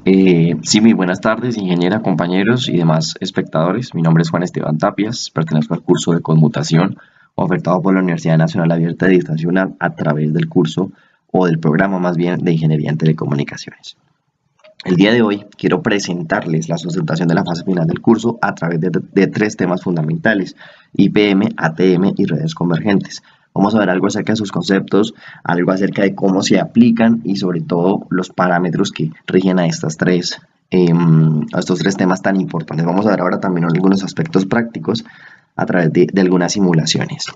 Sí, muy buenas tardes, ingeniera, compañeros y demás espectadores. Mi nombre es Juan Esteban Tapias, pertenezco al curso de conmutación ofertado por la Universidad Nacional Abierta de Distancia UNAM a través del curso o del programa más bien de Ingeniería en Telecomunicaciones. El día de hoy quiero presentarles la sustentación de la fase final del curso a través de tres temas fundamentales: IPM, ATM y redes convergentes. Vamos a ver algo acerca de sus conceptos, algo acerca de cómo se aplican y sobre todo los parámetros que rigen a estos tres temas tan importantes. Vamos a ver ahora también algunos aspectos prácticos a través de algunas simulaciones.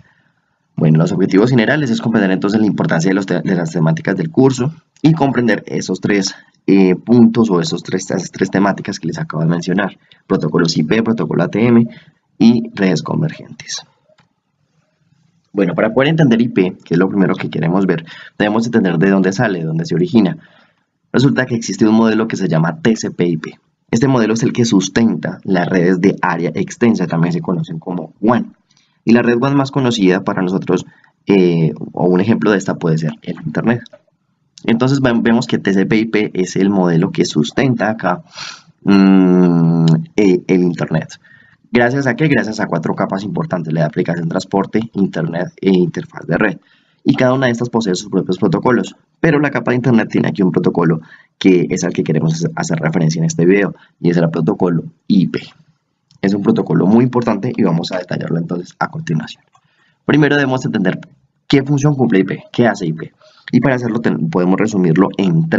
Bueno, los objetivos generales es comprender entonces la importancia de las temáticas del curso y comprender esos tres puntos o esas tres temáticas que les acabo de mencionar: protocolos IP, protocolo ATM y redes convergentes. Bueno, para poder entender IP, que es lo primero que queremos ver, debemos entender de dónde sale, de dónde se origina. Resulta que existe un modelo que se llama TCP/IP. Este modelo es el que sustenta las redes de área extensa, también se conocen como WAN. Y la red WAN más conocida para nosotros, o un ejemplo de esta puede ser el Internet. Entonces vemos que TCP/IP es el modelo que sustenta acá el Internet. ¿Gracias a qué? Gracias a cuatro capas importantes: la de aplicación, transporte, Internet e interfaz de red. Y cada una de estas posee sus propios protocolos. Pero la capa de Internet tiene aquí un protocolo que es al que queremos hacer referencia en este video, y es el protocolo IP. Es un protocolo muy importante y vamos a detallarlo entonces a continuación. Primero debemos entender qué función cumple IP, qué hace IP. Y para hacerlo podemos resumirlo en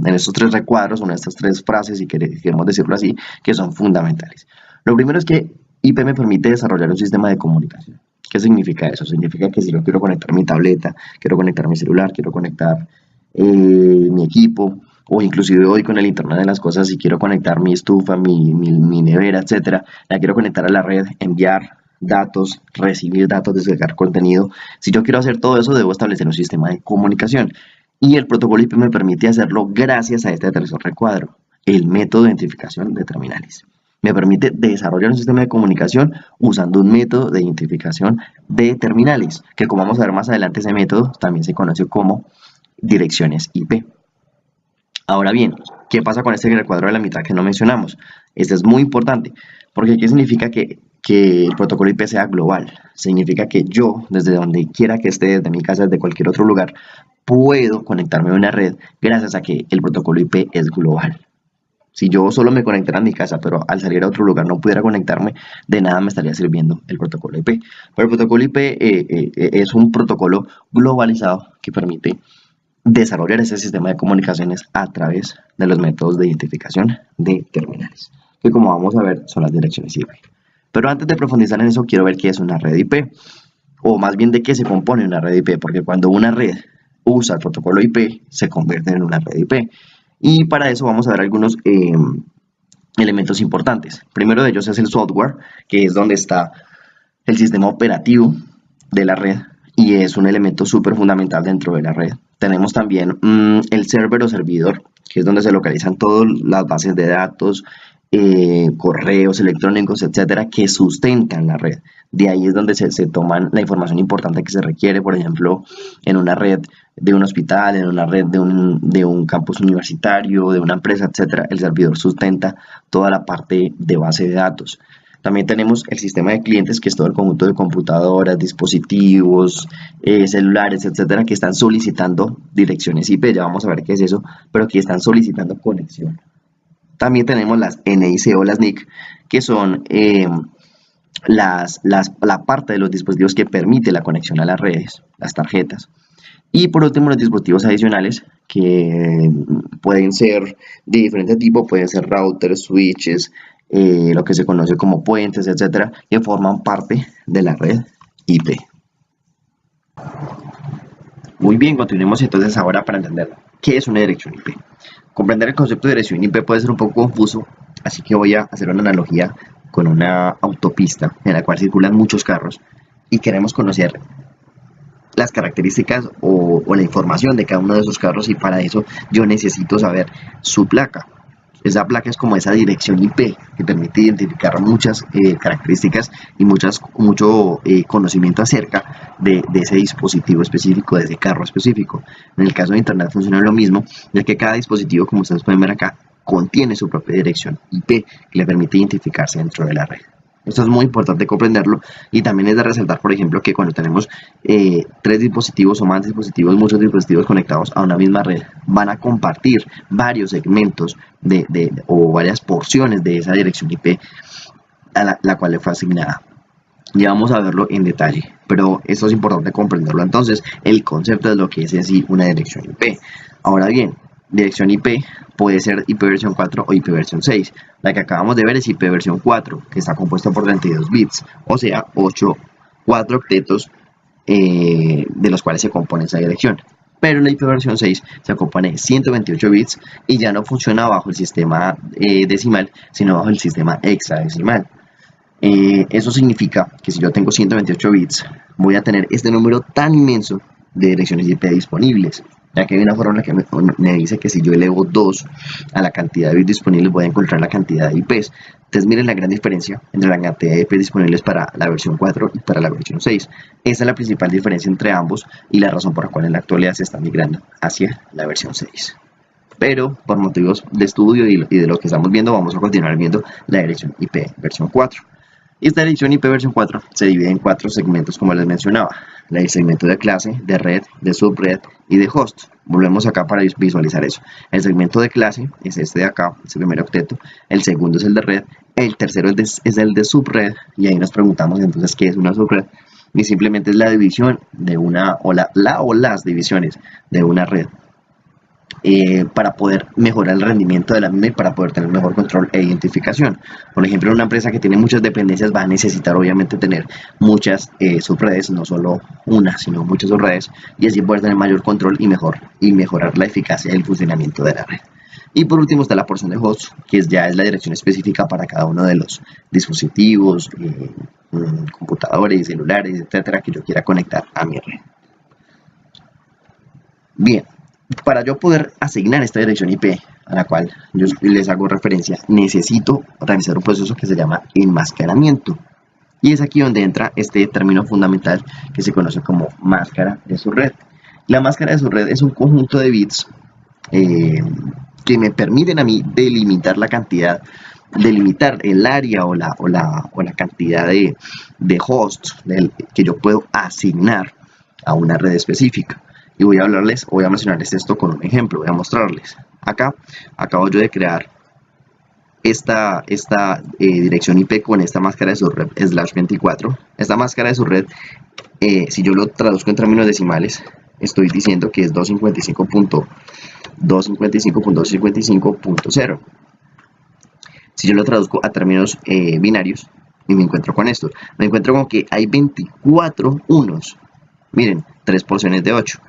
estos tres recuadros o en estas tres frases, si queremos decirlo así, que son fundamentales. Lo primero es que IP me permite desarrollar un sistema de comunicación. ¿Qué significa eso? Significa que si yo quiero conectar mi tableta, quiero conectar mi celular, quiero conectar mi equipo, o inclusive hoy con el Internet de las cosas, si quiero conectar mi estufa, mi nevera, etcétera, la quiero conectar a la red, enviar datos, recibir datos, descargar contenido. Si yo quiero hacer todo eso, debo establecer un sistema de comunicación. Y el protocolo IP me permite hacerlo gracias a este tercer recuadro: el método de identificación de terminales. Me permite desarrollar un sistema de comunicación usando un método de identificación de terminales, que, como vamos a ver más adelante, ese método también se conoce como direcciones IP. Ahora bien, ¿qué pasa con este recuadro de la mitad que no mencionamos? Este es muy importante, porque ¿qué significa que el protocolo IP sea global? Significa que yo, desde donde quiera que esté, desde mi casa, desde cualquier otro lugar, puedo conectarme a una red gracias a que el protocolo IP es global. Si yo solo me conectara a mi casa, pero al salir a otro lugar no pudiera conectarme, de nada me estaría sirviendo el protocolo IP. Pero el protocolo IP es un protocolo globalizado que permite desarrollar ese sistema de comunicaciones a través de los métodos de identificación de terminales, que, como vamos a ver, son las direcciones IP. Pero antes de profundizar en eso, quiero ver qué es una red IP, o más bien de qué se compone una red IP, porque cuando una red usa el protocolo IP, se convierte en una red IP. Y para eso vamos a ver algunos elementos importantes. Primero de ellos es el software, que es donde está el sistema operativo de la red y es un elemento súper fundamental dentro de la red. Tenemos también el server o servidor, que es donde se localizan todas las bases de datos, correos electrónicos, etcétera, que sustentan la red. De ahí es donde se toman la información importante que se requiere, por ejemplo, en una red de un hospital, en una red de un campus universitario, de una empresa, etcétera. El servidor sustenta toda la parte de base de datos. También tenemos el sistema de clientes, que es todo el conjunto de computadoras, dispositivos, celulares, etcétera, que están solicitando direcciones IP. Ya vamos a ver qué es eso, pero que están solicitando conexión. También tenemos las NIC o las NIC, que son la parte de los dispositivos que permite la conexión a las redes, las tarjetas. Y por último, los dispositivos adicionales, que pueden ser de diferente tipo, pueden ser routers, switches, lo que se conoce como puentes, etcétera, que forman parte de la red IP. Muy bien, continuemos entonces ahora para entender qué es una dirección IP. Comprender el concepto de dirección IP puede ser un poco confuso, así que voy a hacer una analogía con una autopista en la cual circulan muchos carros y queremos conocer las características o la información de cada uno de esos carros, y para eso yo necesito saber su placa. Esa placa es como esa dirección IP que permite identificar muchas características y mucho conocimiento acerca de ese dispositivo específico, de ese carro específico. En el caso de Internet funciona lo mismo, ya que cada dispositivo, como ustedes pueden ver acá, contiene su propia dirección IP que le permite identificarse dentro de la red. Esto es muy importante comprenderlo, y también es de resaltar, por ejemplo, que cuando tenemos tres dispositivos o más dispositivos, muchos dispositivos conectados a una misma red, van a compartir varios segmentos o varias porciones de esa dirección IP a la cual le fue asignada. Ya vamos a verlo en detalle, pero esto es importante comprenderlo. Entonces, el concepto de lo que es en sí una dirección IP. Ahora bien, dirección IP puede ser ipv 4 o ipv 6. La que acabamos de ver es ipv 4, que está compuesta por 32 bits, o sea, 4 octetos de los cuales se compone esa dirección. Pero la ipv 6 se compone de 128 bits y ya no funciona bajo el sistema decimal, sino bajo el sistema hexadecimal. Eso significa que si yo tengo 128 bits, voy a tener este número tan inmenso de direcciones IP disponibles, ya que hay una fórmula que me dice que si yo elevo 2 a la cantidad de bits disponibles, voy a encontrar la cantidad de IPs. Entonces miren la gran diferencia entre la cantidad de IPs disponibles para la versión 4 y para la versión 6. Esa es la principal diferencia entre ambos y la razón por la cual en la actualidad se está migrando hacia la versión 6. Pero por motivos de estudio y de lo que estamos viendo, vamos a continuar viendo la dirección IP versión 4. Esta dirección IP versión 4 se divide en 4 segmentos, como les mencionaba: el segmento de clase, de red, de subred y de host. Volvemos acá para visualizar eso. El segmento de clase es este de acá, es el primer octeto. El segundo es el de red. El tercero es el de subred. Y ahí nos preguntamos entonces qué es una subred. Y simplemente es la división de una, o las divisiones de una red. Para poder mejorar el rendimiento de la misma y para poder tener mejor control e identificación. Por ejemplo, una empresa que tiene muchas dependencias va a necesitar obviamente tener muchas subredes, no solo una, sino muchas subredes, y así poder tener mayor control y mejorar la eficacia y el funcionamiento de la red. Y por último está la porción de host, que ya es la dirección específica para cada uno de los dispositivos, computadores, celulares, etcétera, que yo quiera conectar a mi red. Bien, para yo poder asignar esta dirección IP a la cual yo les hago referencia, necesito realizar un proceso que se llama enmascaramiento. Y es aquí donde entra este término fundamental que se conoce como máscara de subred. La máscara de subred es un conjunto de bits que me permiten a mí delimitar la cantidad, delimitar el área o la cantidad de hosts que yo puedo asignar a una red específica. Y voy a mencionarles esto con un ejemplo, voy a mostrarles. Acá acabo yo de crear esta dirección IP con esta máscara de subred /24. Esta máscara de subred, si yo lo traduzco en términos decimales, estoy diciendo que es 255.255.255.0. Si yo lo traduzco a términos binarios, y me encuentro con esto, me encuentro con que hay 24 unos. Miren, 3 porciones de 8.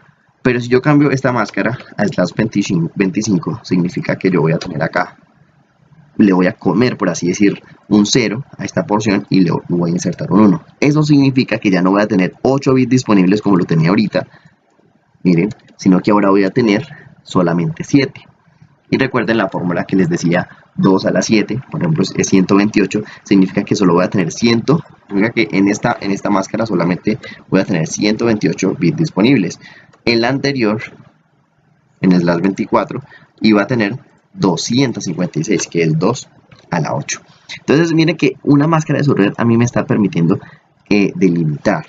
Pero si yo cambio esta máscara a /25, significa que yo voy a tener acá, le voy a comer, por así decir, un 0 a esta porción y le voy a insertar un 1. Eso significa que ya no voy a tener 8 bits disponibles como lo tenía ahorita, miren, sino que ahora voy a tener solamente 7. Y recuerden la fórmula que les decía, 2 a la 7, por ejemplo, es 128, significa que solo voy a tener 100, significa que en esta máscara solamente voy a tener 128 bits disponibles. En la anterior, en el /24, iba a tener 256, que es 2 a la 8. Entonces miren que una máscara de subred a mí me está permitiendo delimitar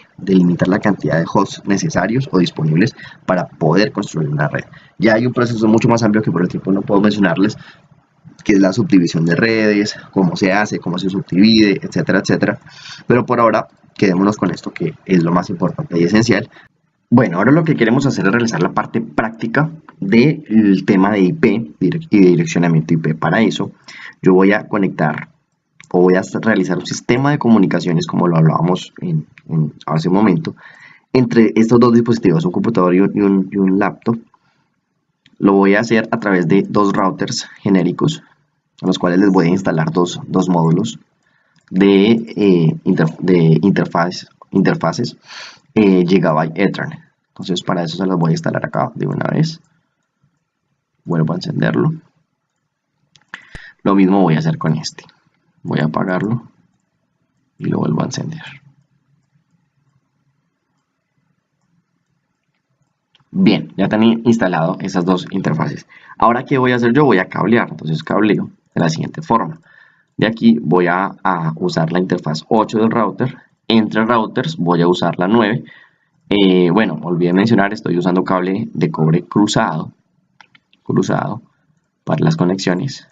la cantidad de hosts necesarios o disponibles para poder construir una red. Ya hay un proceso mucho más amplio que por el tiempo no puedo mencionarles, que es la subdivisión de redes, cómo se hace, cómo se subdivide, etcétera, etcétera. Pero por ahora quedémonos con esto, que es lo más importante y esencial. Bueno, ahora lo que queremos hacer es realizar la parte práctica del tema de IP y de direccionamiento IP. Para eso, yo voy a conectar o voy a realizar un sistema de comunicaciones, como lo hablábamos hace un momento, entre estos dos dispositivos, un computador y un laptop. Lo voy a hacer a través de 2 routers genéricos, a los cuales les voy a instalar dos módulos de interfaces Gigabyte Ethernet. Entonces para eso se las voy a instalar acá de una vez. Vuelvo a encenderlo. Lo mismo voy a hacer con este. Voy a apagarlo y lo vuelvo a encender. Bien, ya tenía instalado esas dos interfaces. Ahora, ¿qué voy a hacer yo? Voy a cablear. Entonces cableo de la siguiente forma. De aquí voy a usar la interfaz 8 del router. Entre routers voy a usar la 9. Bueno, olvidé mencionar, estoy usando cable de cobre cruzado para las conexiones.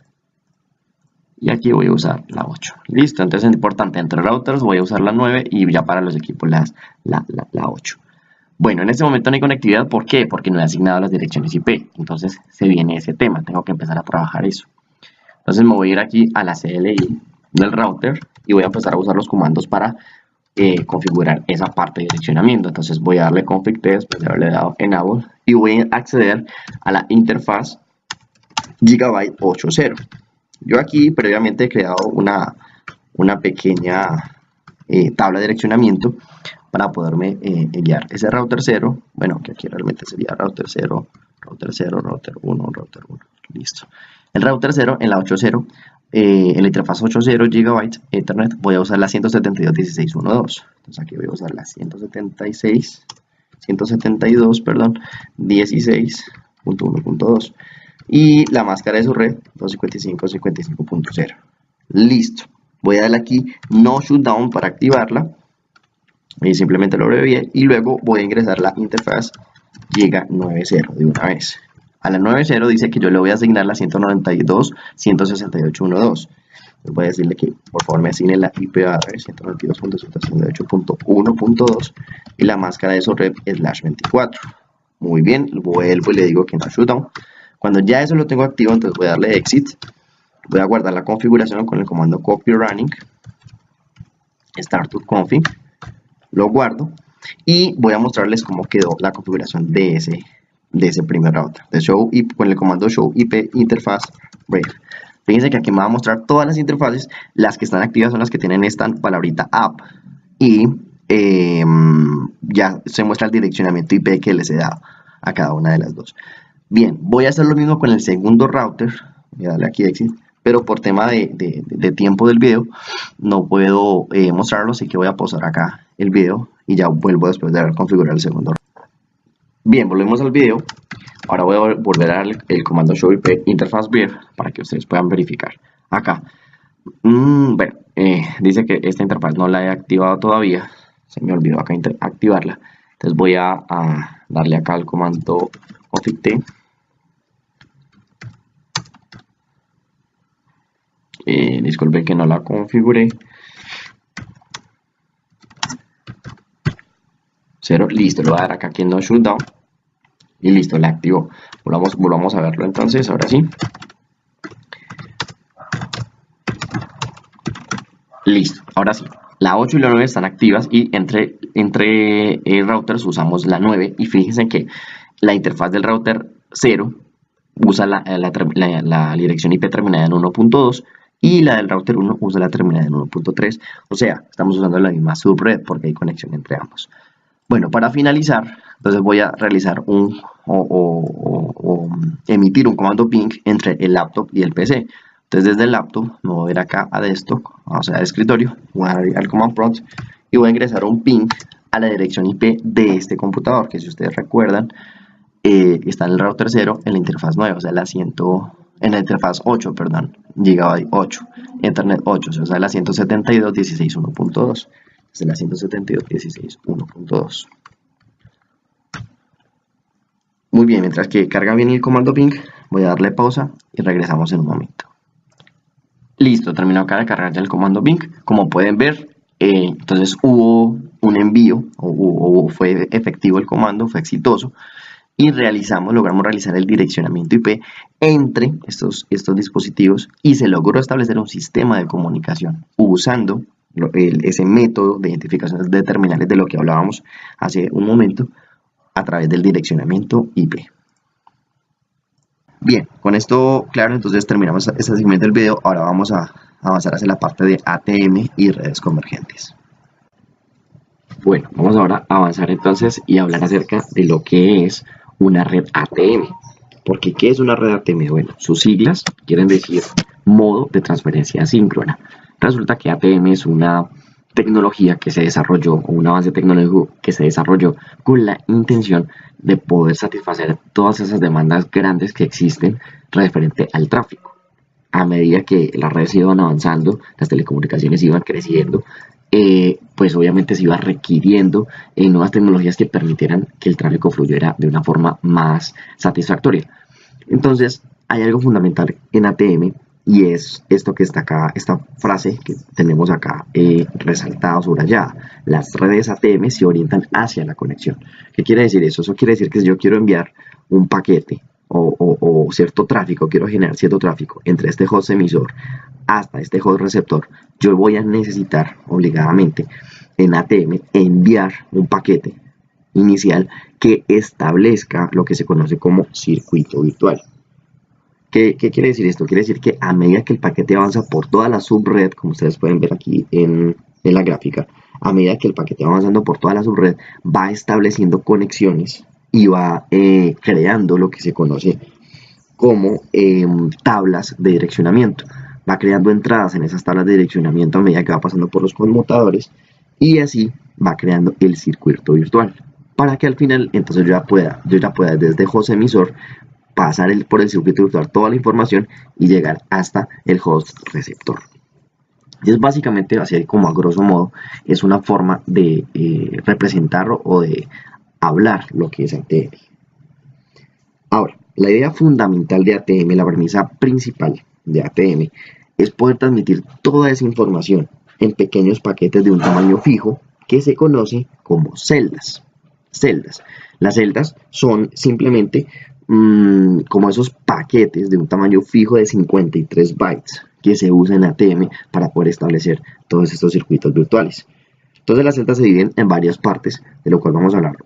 Y aquí voy a usar la 8. Listo, entonces es importante, entre routers voy a usar la 9 y ya para los equipos la 8. Bueno, en este momento no hay conectividad, ¿por qué? Porque no he asignado las direcciones IP. Entonces se viene ese tema, tengo que empezar a trabajar eso. Entonces me voy a ir aquí a la CLI del router y voy a empezar a usar los comandos para configurar esa parte de direccionamiento. Entonces voy a darle config después de haberle dado enable y voy a acceder a la interfaz Gigabyte 8.0. Yo aquí previamente he creado una pequeña tabla de direccionamiento para poderme guiar. Ese router 0, bueno, que aquí realmente sería router 0, router 0, router 1, router 1, listo. El router 0 en la 8.0, en la interfaz 8.0 GB Ethernet, voy a usar la 172.16.1.2. Entonces aquí voy a usar la 172, perdón, 16.1.2. Y la máscara de su red 255.55.0. Listo. Voy a darle aquí no shutdown para activarla. Y simplemente lo abrevié y luego voy a ingresar la interfaz Giga 9.0 de una vez. A la 9.0 dice que yo le voy a asignar la 192.168.1.2. Voy a decirle que por favor me asigne la IP address 192.168.1.2 y la máscara de su red /24. Muy bien, vuelvo y le digo que no shutdown. Cuando ya eso lo tengo activo, entonces voy a darle exit. Voy a guardar la configuración con el comando copy running start to config. Lo guardo y voy a mostrarles cómo quedó la configuración de ese primer router. De show IP, con el comando show IP interfaz ref. Fíjense que aquí me va a mostrar todas las interfaces. Las que están activas son las que tienen esta palabrita app y ya se muestra el direccionamiento IP que les he dado a cada una de las dos. Bien, voy a hacer lo mismo con el segundo router. Voy a darle aquí exit, pero por tema de tiempo del video no puedo mostrarlo, así que voy a pausar acá el video y ya vuelvo después de haber configurado el segundo router. Bien, volvemos al video. Ahora voy a volver a darle el comando show IP interface brief para que ustedes puedan verificar. Acá, bueno, dice que esta interfaz no la he activado todavía. Se me olvidó acá activarla. Entonces voy a darle acá al comando config t. Disculpen que no la configuré. 0, listo, lo voy a dar acá en no shutdown. Y listo, la activó. Volvamos a verlo entonces, ahora sí. Listo, ahora sí. La 8 y la 9 están activas y entre routers usamos la 9. Y fíjense que la interfaz del router 0 usa la dirección IP terminada en 1.2 y la del router 1 usa la terminada en 1.3. O sea, estamos usando la misma subred porque hay conexión entre ambos. Bueno, para finalizar, entonces voy a realizar emitir un comando ping entre el laptop y el PC. Entonces desde el laptop me voy a ir acá a desktop, o sea, al escritorio, voy a ir al command prompt y voy a ingresar un ping a la dirección IP de este computador, que si ustedes recuerdan, está en el router 0 en la interfaz 9, o sea, en la interfaz 8, perdón, Gigabyte 8, Ethernet 8, o sea, la 172.16.1.2. Es la 172.16.1.2. Muy bien, mientras que carga bien el comando ping, voy a darle pausa y regresamos en un momento. Listo, terminó acá de cargar ya el comando ping. Como pueden ver, entonces hubo un envío, o fue efectivo el comando, fue exitoso. Y logramos realizar el direccionamiento IP entre estos dispositivos y se logró establecer un sistema de comunicación usando ese método de identificación de terminales de lo que hablábamos hace un momento a través del direccionamiento IP. Bien, con esto claro, entonces terminamos este segmento del video. Ahora vamos a avanzar hacia la parte de ATM y redes convergentes. Bueno, vamos ahora a avanzar entonces y hablar acerca de lo que es una red ATM. Porque ¿qué es una red ATM? Bueno, sus siglas quieren decir modo de transferencia asíncrona. Resulta que ATM es una tecnología que se desarrolló, o un avance tecnológico que se desarrolló con la intención de poder satisfacer todas esas demandas grandes que existen referente al tráfico. A medida que las redes iban avanzando, las telecomunicaciones iban creciendo, pues obviamente se iba requiriendo nuevas tecnologías que permitieran que el tráfico fluyera de una forma más satisfactoria. Entonces, hay algo fundamental en ATM y es esto que está acá, esta frase que tenemos acá resaltada, subrayada. Las redes ATM se orientan hacia la conexión. ¿Qué quiere decir eso? Eso quiere decir que si yo quiero enviar un paquete o cierto tráfico, quiero generar cierto tráfico entre este host emisor hasta este host receptor, yo voy a necesitar obligadamente en ATM enviar un paquete inicial que establezca lo que se conoce como circuito virtual. ¿Qué quiere decir esto? Quiere decir que a medida que el paquete avanza por toda la subred, como ustedes pueden ver aquí en la gráfica, a medida que el paquete va avanzando por toda la subred, va estableciendo conexiones y va creando lo que se conoce como tablas de direccionamiento. Va creando entradas en esas tablas de direccionamiento a medida que va pasando por los conmutadores y así va creando el circuito virtual. Para que al final entonces yo ya pueda desde host emisor pasar por el circuito virtual toda la información y llegar hasta el host receptor. Y es básicamente, así como a grosso modo, es una forma de representarlo o de hablar lo que es ATM. Ahora, la idea fundamental de ATM, la premisa principal de ATM, es poder transmitir toda esa información en pequeños paquetes de un tamaño fijo que se conoce como celdas. Las celdas son simplemente como esos paquetes de un tamaño fijo de 53 bytes que se usan en ATM para poder establecer todos estos circuitos virtuales. Entonces las celdas se dividen en varias partes, de lo cual vamos a hablar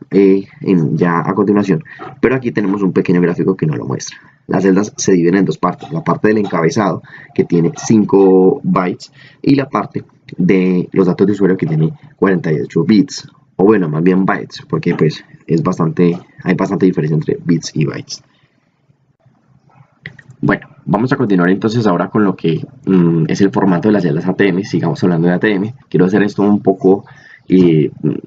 ya a continuación, pero aquí tenemos un pequeño gráfico que nos lo muestra. Las celdas se dividen en dos partes, la parte del encabezado que tiene 5 bytes y la parte de los datos de usuario que tiene 48 bits, o bueno, más bien bytes, porque pues hay bastante diferencia entre bits y bytes. Bueno, vamos a continuar entonces ahora con lo que es el formato de las celdas ATM. Sigamos hablando de ATM. Quiero hacer esto un poco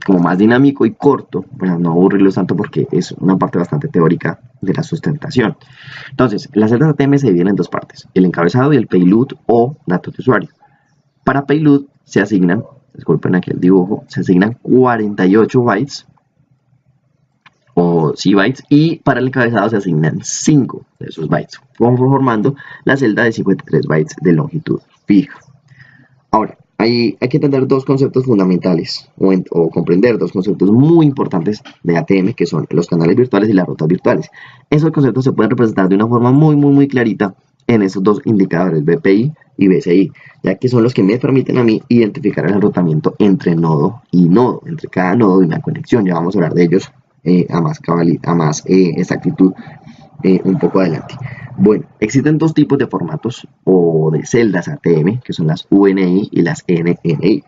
como más dinámico y corto, para no aburrirlos tanto porque es una parte bastante teórica de la sustentación. Entonces, las celdas ATM se dividen en dos partes, el encabezado y el payload o datos de usuario. Para payload se asignan, disculpen aquí el dibujo, se asignan 48 bytes o sí bytes, y para el encabezado se asignan 5 de esos bytes, formando la celda de 53 bytes de longitud fija. Ahora, hay que entender dos conceptos fundamentales o comprender dos conceptos muy importantes de ATM, que son los canales virtuales y las rutas virtuales. Esos conceptos se pueden representar de una forma muy clarita en esos dos indicadores, BPI y BCI, ya que son los que me permiten a mí identificar el enrutamiento entre nodo y nodo, entre cada nodo y una conexión. Ya vamos a hablar de ellos a más exactitud un poco adelante. Bueno, existen dos tipos de formatos o de celdas ATM, que son las UNI y las NNI.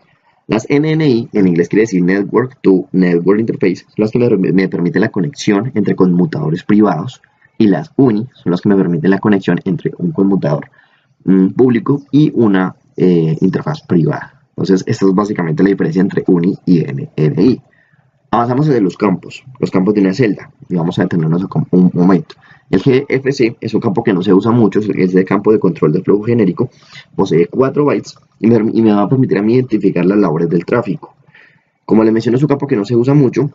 Las NNI en inglés quiere decir Network to Network Interface, son las que me permiten la conexión entre conmutadores privados, y las UNI son las que me permiten la conexión entre un conmutador público y una interfaz privada. Entonces, esta es básicamente la diferencia entre UNI y NNI. Avanzamos desde los campos de una celda, y vamos a detenernos un momento. El GFC es un campo que no se usa mucho, es el campo de control de flujo genérico, posee 4 bytes y me va a permitir a mí identificar las labores del tráfico. Como les menciono, es un campo que no se usa mucho,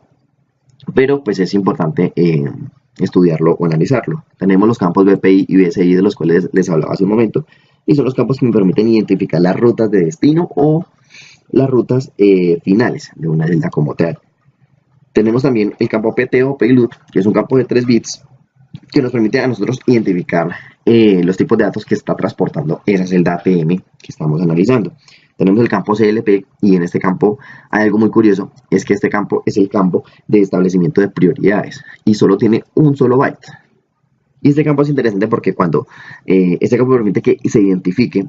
pero pues es importante estudiarlo o analizarlo. Tenemos los campos BPI y BCI, de los cuales les hablaba hace un momento, y son los campos que me permiten identificar las rutas de destino o las rutas finales de una celda como tal. Tenemos también el campo PT o Payload, que es un campo de 3 bits que nos permite a nosotros identificar los tipos de datos que está transportando esa celda ATM que estamos analizando. Tenemos el campo CLP, y en este campo hay algo muy curioso, es que este campo es el campo de establecimiento de prioridades y solo tiene un solo byte. Y este campo es interesante porque cuando este campo permite que se identifique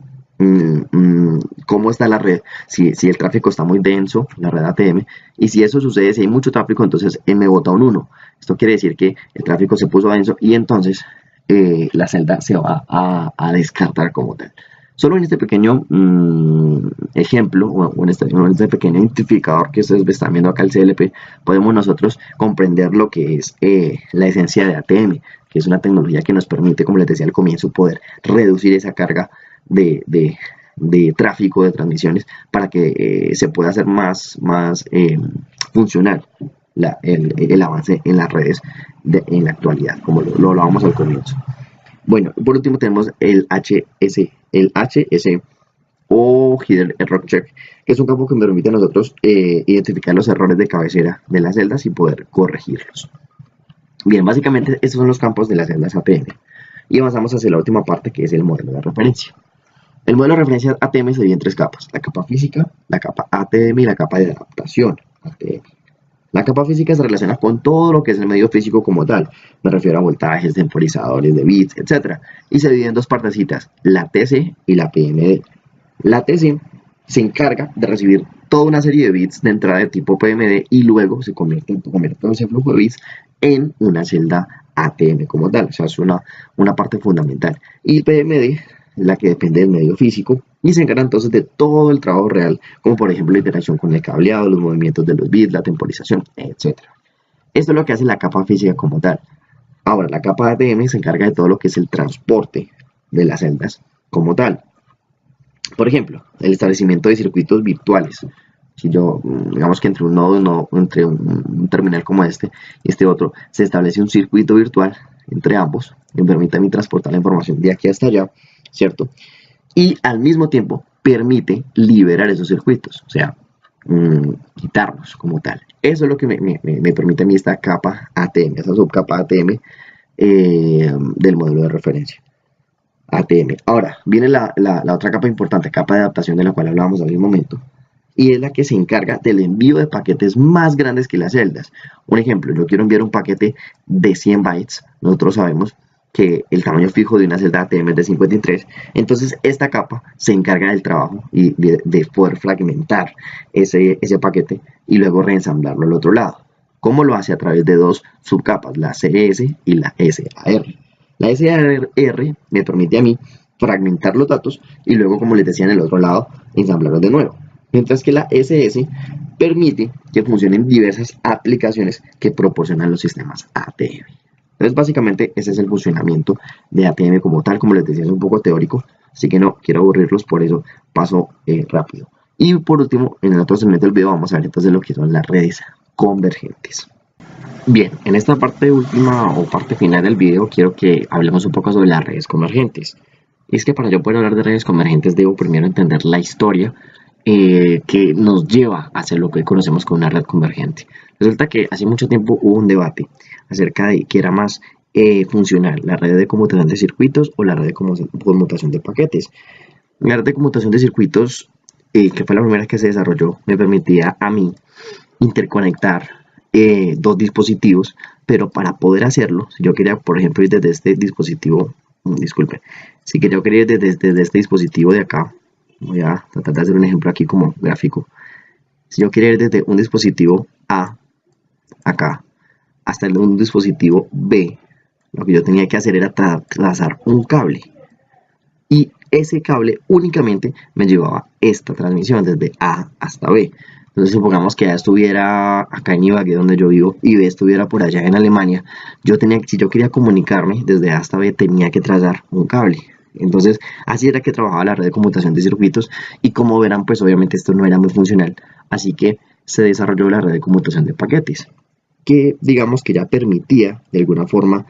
cómo está la red, si el tráfico está muy denso, la red ATM, y si eso sucede, si hay mucho tráfico, entonces me bota un 1. Esto quiere decir que el tráfico se puso denso y entonces la celda se va a descartar como tal. Solo en este pequeño ejemplo, o en este pequeño identificador que ustedes están viendo acá, el CLP, podemos nosotros comprender lo que es la esencia de ATM, que es una tecnología que nos permite, como les decía al comienzo, poder reducir esa carga de tráfico de transmisiones para que se pueda hacer más funcional el avance en las redes en la actualidad, como lo hablábamos al comienzo. Bueno, por último tenemos el HS o Hidden Error Check, que es un campo que me permite a nosotros identificar los errores de cabecera de las celdas y poder corregirlos. Bien, básicamente estos son los campos de las celdas ATM. Y avanzamos hacia la última parte, que es el modelo de referencia. El modelo de referencia ATM se divide en tres capas: la capa física, la capa ATM y la capa de adaptación ATM. La capa física se relaciona con todo lo que es el medio físico como tal. Me refiero a voltajes, temporizadores de bits, etc. Y se divide en dos partecitas, la TC y la PMD. La TC se encarga de recibir toda una serie de bits de entrada de tipo PMD y luego se convierte todo ese flujo de bits en una celda ATM como tal. O sea, es una parte fundamental. Y PMD es la que depende del medio físico y se encarga entonces de todo el trabajo real, como por ejemplo la interacción con el cableado, los movimientos de los bits, la temporización, etc. Esto es lo que hace la capa física como tal. Ahora, la capa ATM se encarga de todo lo que es el transporte de las celdas como tal. Por ejemplo, el establecimiento de circuitos virtuales. Si yo, digamos que entre un nodo, entre un terminal como este y este otro, se establece un circuito virtual entre ambos, que permite a mí transportar la información de aquí hasta allá, ¿cierto? Y al mismo tiempo permite liberar esos circuitos, o sea, quitarlos como tal. Eso es lo que me permite a mí esta capa ATM, esa subcapa ATM del modelo de referencia. ATM. Ahora, viene la otra capa importante, capa de adaptación de la cual hablábamos hace un momento, y es la que se encarga del envío de paquetes más grandes que las celdas. Un ejemplo, yo quiero enviar un paquete de 100 bytes, nosotros sabemos que el tamaño fijo de una celda ATM es de 53, entonces esta capa se encarga del trabajo y de poder fragmentar ese paquete y luego reensamblarlo al otro lado. ¿Cómo lo hace? A través de dos subcapas, la CS y la SAR. La SAR me permite a mí fragmentar los datos y luego, como les decía en el otro lado, ensamblarlos de nuevo. Mientras que la SS permite que funcionen diversas aplicaciones que proporcionan los sistemas ATM. Entonces, básicamente, ese es el funcionamiento de ATM como tal. Como les decía, es un poco teórico, así que no quiero aburrirlos, por eso paso rápido. Y por último, en el otro segmento del video vamos a ver entonces lo que son las redes convergentes. Bien, en esta parte última o parte final del video quiero que hablemos un poco sobre las redes convergentes. Y es que para yo poder hablar de redes convergentes debo primero entender la historia que nos lleva a hacer lo que conocemos como una red convergente. Resulta que hace mucho tiempo hubo un debate acerca de qué era más funcional, la red de conmutación de circuitos o la red de conmutación de paquetes. La red de conmutación de circuitos, que fue la primera que se desarrolló, me permitía a mí interconectar dos dispositivos, pero para poder hacerlo, si yo quería, por ejemplo, ir desde este dispositivo, disculpen, si yo quería ir desde este dispositivo de acá, voy a tratar de hacer un ejemplo aquí como gráfico. Si yo quería ir desde un dispositivo A, acá, hasta un dispositivo B, lo que yo tenía que hacer era trazar un cable. Y ese cable únicamente me llevaba esta transmisión desde A hasta B. Entonces, supongamos que A estuviera acá en Ibagué, donde yo vivo, y B estuviera por allá en Alemania. Si yo quería comunicarme desde A hasta B, tenía que trazar un cable. Entonces, así era que trabajaba la red de conmutación de circuitos. Y como verán, pues obviamente esto no era muy funcional. Así que se desarrolló la red de conmutación de paquetes, que digamos que ya permitía de alguna forma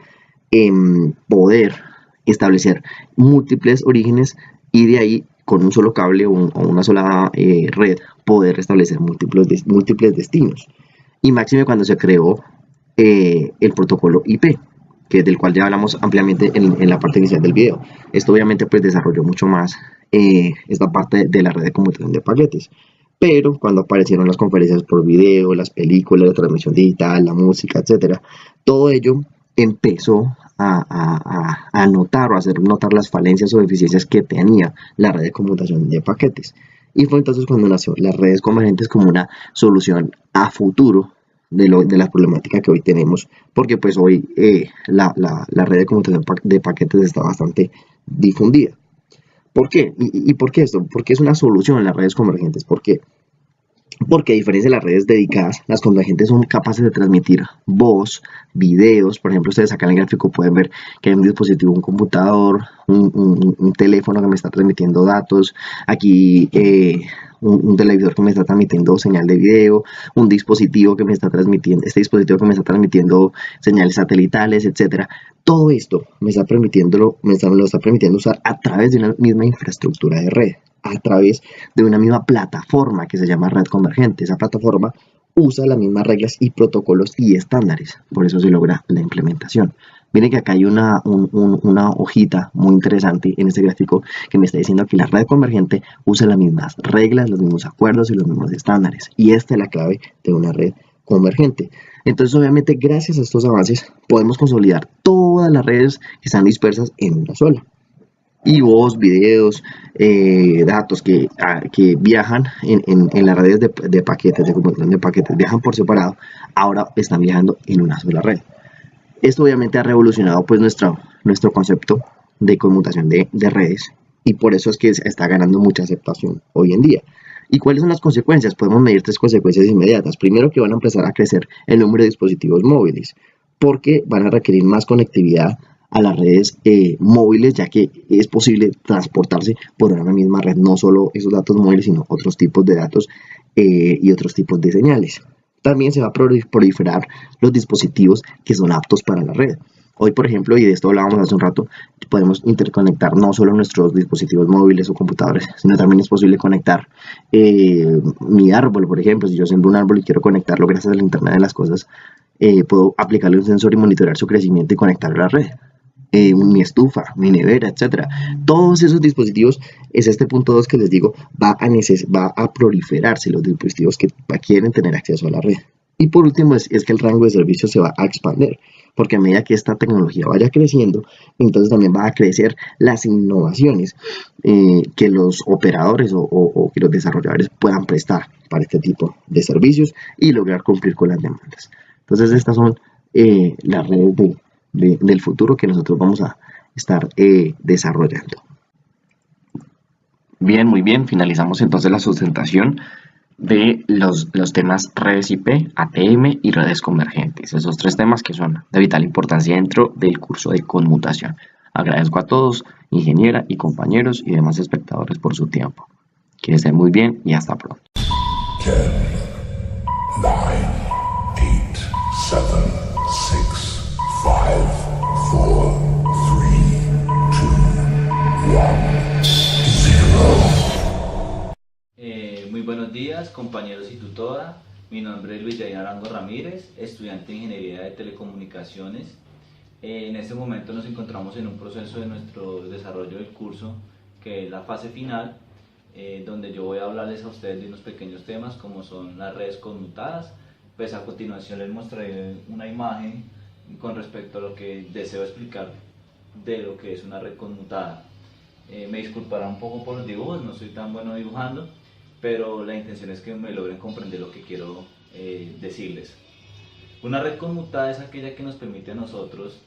poder establecer múltiples orígenes y de ahí con un solo cable o una sola red poder establecer múltiples destinos. Y máxime cuando se creó el protocolo IP, del cual ya hablamos ampliamente en la parte inicial del video. Esto obviamente pues desarrolló mucho más esta parte de la red de conmutación de paquetes. Pero cuando aparecieron las conferencias por video, las películas, la transmisión digital, la música, etcétera, todo ello empezó a notar o a hacer notar las falencias o deficiencias que tenía la red de conmutación de paquetes. Y fue entonces cuando nació las redes convergentes como una solución a futuro de la problemática que hoy tenemos, porque pues hoy la red de conmutación de paquetes está bastante difundida. ¿Por qué? ¿Y por qué esto? Porque es una solución en las redes convergentes. ¿Por qué? Porque a diferencia de las redes dedicadas, las convergentes son capaces de transmitir voz, videos. Por ejemplo, ustedes acá en el gráfico pueden ver que hay un dispositivo, un computador, un teléfono que me está transmitiendo datos. Aquí un televisor que me está transmitiendo señal de video, un dispositivo que me está transmitiendo, este dispositivo que me está transmitiendo señales satelitales, etcétera. Todo esto me lo está permitiendo usar a través de una misma infraestructura de red, a través de una misma plataforma que se llama red convergente. Esa plataforma usa las mismas reglas y protocolos y estándares, por eso se logra la implementación. Miren que acá hay una hojita muy interesante en este gráfico que me está diciendo que la red convergente usa las mismas reglas, los mismos acuerdos y los mismos estándares. Y esta es la clave de una red convergente. Entonces, obviamente, gracias a estos avances, podemos consolidar todas las redes que están dispersas en una sola. Y voz, videos, datos que viajan en las redes de paquetes, de conmutación de paquetes, viajan por separado, ahora están viajando en una sola red. Esto obviamente ha revolucionado pues nuestro concepto de conmutación de redes, y por eso es que está ganando mucha aceptación hoy en día. ¿Y cuáles son las consecuencias? Podemos medir 3 consecuencias inmediatas. Primero, que van a empezar a crecer el número de dispositivos móviles, porque van a requerir más conectividad a las redes móviles, ya que es posible transportarse por una misma red, no solo esos datos móviles, sino otros tipos de datos y otros tipos de señales. También se va a proliferar los dispositivos que son aptos para la red. Hoy, por ejemplo, y de esto hablábamos hace un rato, podemos interconectar no solo nuestros dispositivos móviles o computadores, sino también es posible conectar mi árbol, por ejemplo. Si yo siembro un árbol y quiero conectarlo gracias al Internet de las cosas, puedo aplicarle un sensor y monitorear su crecimiento y conectarlo a la red. Mi estufa, mi nevera, etcétera. Todos esos dispositivos, es este punto 2 que les digo, va a proliferarse los dispositivos que quieren tener acceso a la red. Y por último es que el rango de servicios se va a expandir, porque a medida que esta tecnología vaya creciendo, entonces también va a crecer las innovaciones que los operadores o que los desarrolladores puedan prestar para este tipo de servicios y lograr cumplir con las demandas. Entonces estas son las redes del futuro que nosotros vamos a estar desarrollando. Bien, muy bien, finalizamos entonces la sustentación de los temas redes IP, ATM y redes convergentes. Esos 3 temas que son de vital importancia dentro del curso de conmutación. Agradezco a todos, ingeniera y compañeros y demás espectadores por su tiempo. Que estén muy bien y hasta pronto. 10, 9, 8, 7, 6, 5, 4, 3, 2, 1, 0. Muy buenos días, compañeros y tutora. Mi nombre es Luis Jair Arango Ramírez, estudiante de Ingeniería de Telecomunicaciones. En este momento nos encontramos en un proceso de nuestro desarrollo del curso, que es la fase final, donde yo voy a hablarles a ustedes de unos pequeños temas como son las redes conmutadas. Pues a continuación les mostraré una imagen con respecto a lo que deseo explicar de lo que es una red conmutada. Me disculparán un poco por los dibujos, no soy tan bueno dibujando, pero la intención es que me logren comprender lo que quiero decirles. Una red conmutada es aquella que nos permite a nosotros,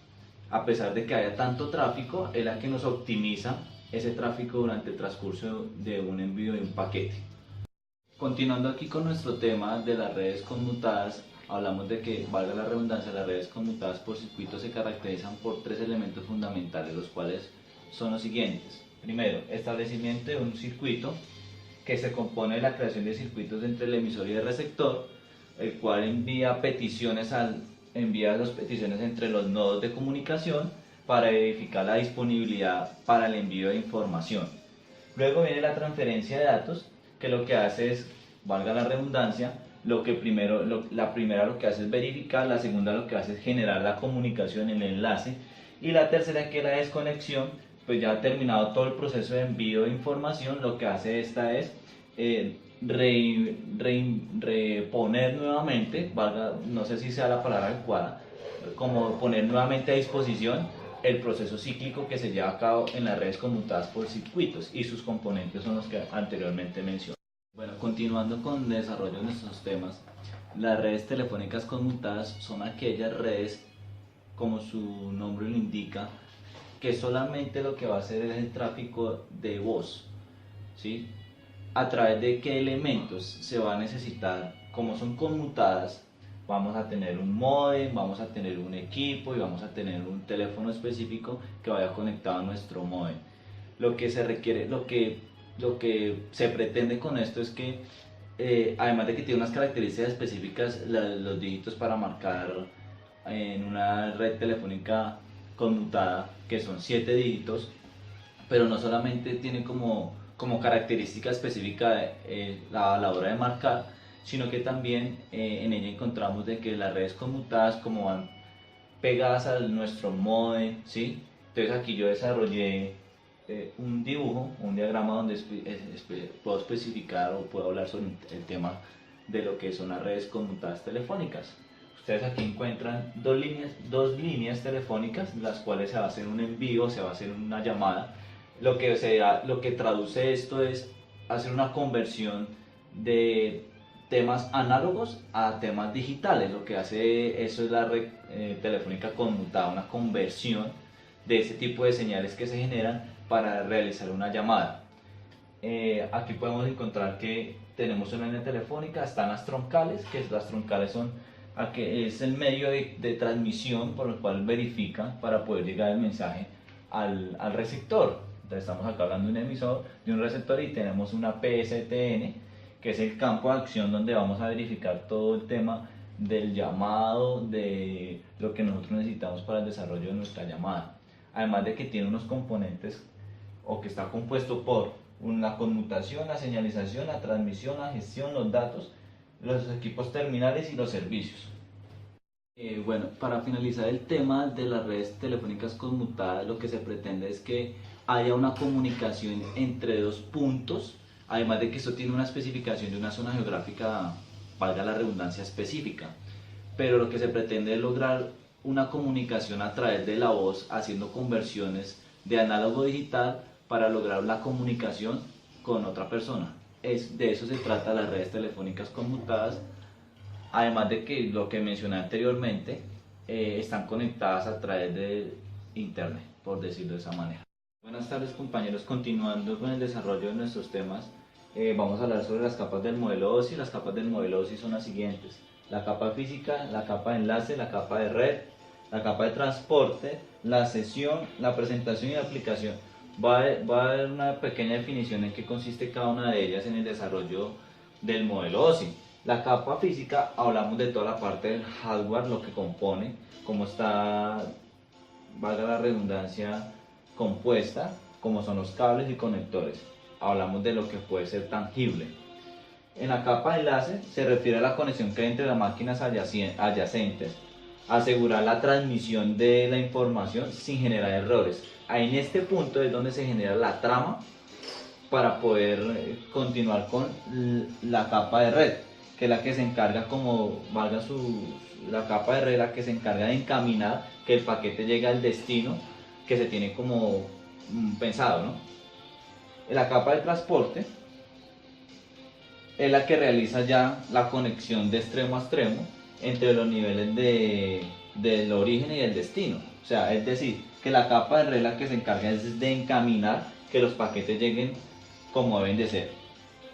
a pesar de que haya tanto tráfico, es la que nos optimiza ese tráfico durante el transcurso de un envío de un paquete. Continuando aquí con nuestro tema de las redes conmutadas, hablamos de que, valga la redundancia, las redes conmutadas por circuito se caracterizan por 3 elementos fundamentales, los cuales son los siguientes. Primero, establecimiento de un circuito, que se compone de la creación de circuitos entre el emisor y el receptor, el cual envía las peticiones entre los nodos de comunicación para verificar la disponibilidad para el envío de información. Luego viene la transferencia de datos, que lo que hace es, valga la redundancia, la primera lo que hace es verificar, la segunda lo que hace es generar la comunicación, el enlace, y la tercera, que es la desconexión. Pues ya ha terminado todo el proceso de envío de información, lo que hace esta es reponer nuevamente, no sé si sea la palabra adecuada, como poner nuevamente a disposición el proceso cíclico que se lleva a cabo en las redes conmutadas por circuitos, y sus componentes son los que anteriormente mencioné. Bueno, continuando con el desarrollo de nuestros temas, Las redes telefónicas conmutadas son aquellas redes, como su nombre lo indica, que solamente lo que va a hacer es el tráfico de voz, ¿sí? ¿A través de qué elementos se va a necesitar? Como son conmutadas, vamos a tener un módem, vamos a tener un equipo y vamos a tener un teléfono específico que vaya conectado a nuestro módem. Lo que se requiere, lo que se pretende con esto es que, además de que tiene unas características específicas, los dígitos para marcar en una red telefónica conmutada, que son 7 dígitos, pero no solamente tiene como característica específica a la hora de marcar, sino que también en ella encontramos de que las redes conmutadas, como van pegadas a nuestro modem, ¿sí? Entonces aquí yo desarrollé un dibujo, un diagrama donde puedo especificar o puedo hablar sobre el tema de lo que son las redes conmutadas telefónicas. Ustedes aquí encuentran dos líneas telefónicas, las cuales se va a hacer un envío, se va a hacer una llamada. Lo que traduce esto es hacer una conversión de temas análogos a temas digitales. Lo que hace eso es la red telefónica conmutada, una conversión de ese tipo de señales que se generan para realizar una llamada. Aquí podemos encontrar que tenemos una línea telefónica, están las troncales, que las troncales es el medio de transmisión por el cual verifica para poder llegar el mensaje al receptor. Entonces estamos acá hablando de un emisor, de un receptor, y tenemos una PSTN, que es el campo de acción donde vamos a verificar todo el tema del llamado, de lo que nosotros necesitamos para el desarrollo de nuestra llamada. Además de que tiene unos componentes, o que está compuesto por la conmutación, la señalización, la transmisión, la gestión, los datos, los equipos terminales y los servicios. Bueno, para finalizar el tema de las redes telefónicas conmutadas, lo que se pretende es que haya una comunicación entre dos puntos, además de que esto tiene una especificación de una zona geográfica, valga la redundancia, específica, pero lo que se pretende es lograr una comunicación a través de la voz, haciendo conversiones de análogo digital para lograr la comunicación con otra persona. De eso se trata las redes telefónicas conmutadas, además de que lo que mencioné anteriormente, están conectadas a través de internet, por decirlo de esa manera. Buenas tardes, compañeros. Continuando con el desarrollo de nuestros temas, vamos a hablar sobre las capas del modelo OSI. Las capas del modelo OSI son las siguientes: la capa física, la capa de enlace, la capa de red, la capa de transporte, la sesión, la presentación y la aplicación. Va a haber una pequeña definición en qué consiste cada una de ellas en el desarrollo del modelo OSI. La capa física, hablamos de toda la parte del hardware, lo que compone, cómo está, valga la redundancia, compuesta, como son los cables y conectores. Hablamos de lo que puede ser tangible. En la capa de enlace se refiere a la conexión que hay entre las máquinas adyacentes, asegurar la transmisión de la información sin generar errores. Ahí en este punto es donde se genera la trama para poder continuar con la capa de red, que es la que se encarga, como valga la capa de red, la que se encarga de encaminar que el paquete llegue al destino que se tiene como pensado, ¿no? La capa de transporte es la que realiza ya la conexión de extremo a extremo entre los niveles del origen y el destino. O sea, es decir, que la capa de red la que se encarga es de encaminar que los paquetes lleguen como deben de ser.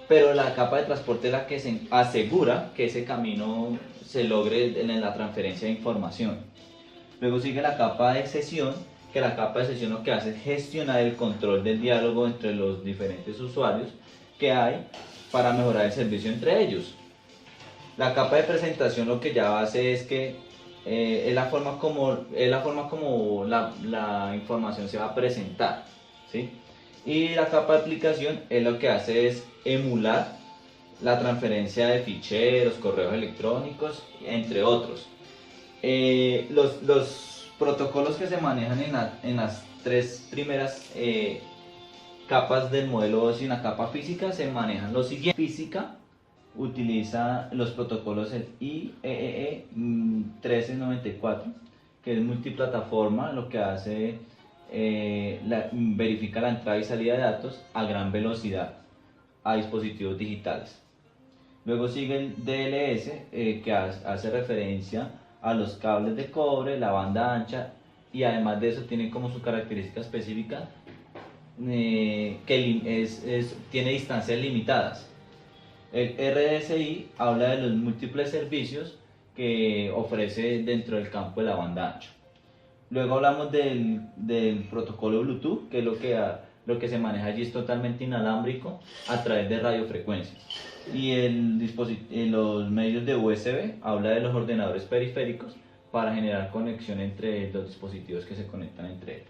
Pero la capa de transporte es la que se asegura que ese camino se logre en la transferencia de información. Luego sigue la capa de sesión, que la capa de sesión lo que hace es gestionar el control del diálogo entre los diferentes usuarios que hay para mejorar el servicio entre ellos. La capa de presentación lo que ya hace es que es la forma como la información se va a presentar, ¿sí? Y la capa de aplicación es lo que hace es emular la transferencia de ficheros, correos electrónicos, entre otros. Los protocolos que se manejan en las tres primeras capas del modelo OSI, en la capa física, se manejan los siguientes. Física utiliza los protocolos el IEEE 1394, que es multiplataforma, lo que hace verifica la entrada y salida de datos a gran velocidad a dispositivos digitales. Luego sigue el DLS, que hace referencia a los cables de cobre, la banda ancha, y además de eso tiene como su característica específica tiene distancias limitadas. El RDSI habla de los múltiples servicios que ofrece dentro del campo de la banda ancha. Luego hablamos del protocolo Bluetooth, que es lo que se maneja allí es totalmente inalámbrico a través de radiofrecuencias. Y los medios de USB habla de los ordenadores periféricos para generar conexión entre los dispositivos que se conectan entre ellos.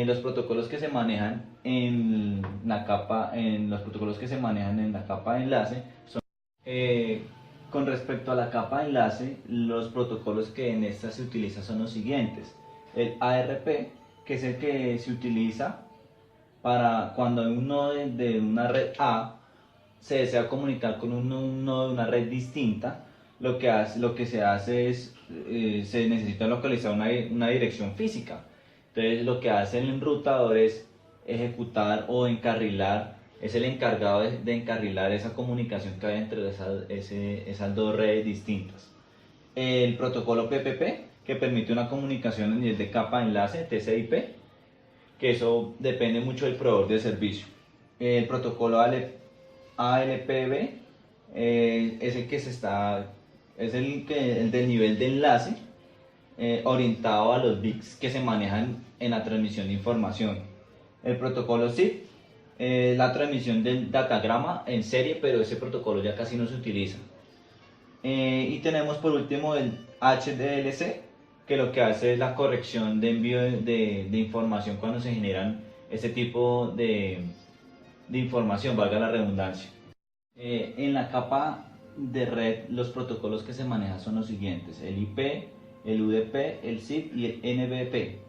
Los protocolos que se manejan en la capa de enlace son con respecto a la capa de enlace, los protocolos que en esta se utilizan son los siguientes: el ARP, que es el que se utiliza para cuando un nodo de una red A se desea comunicar con un nodo de una red distinta. Lo que se hace es se necesita localizar una dirección física. Entonces lo que hace el enrutador es ejecutar o encarrilar, es el encargado de encarrilar esa comunicación que hay entre esas dos redes distintas. El protocolo PPP, que permite una comunicación a nivel de capa de enlace, TCP/IP, que eso depende mucho del proveedor de servicio. El protocolo ALPB es el del nivel de enlace, orientado a los bits que se manejan en la transmisión de información. El protocolo SIP, la transmisión del datagrama en serie, pero ese protocolo ya casi no se utiliza. Y tenemos por último el HDLC, que lo que hace es la corrección de envío de información cuando se generan ese tipo de información, valga la redundancia. En la capa de red, los protocolos que se manejan son los siguientes: el IP, el UDP, el SIP y el NBP.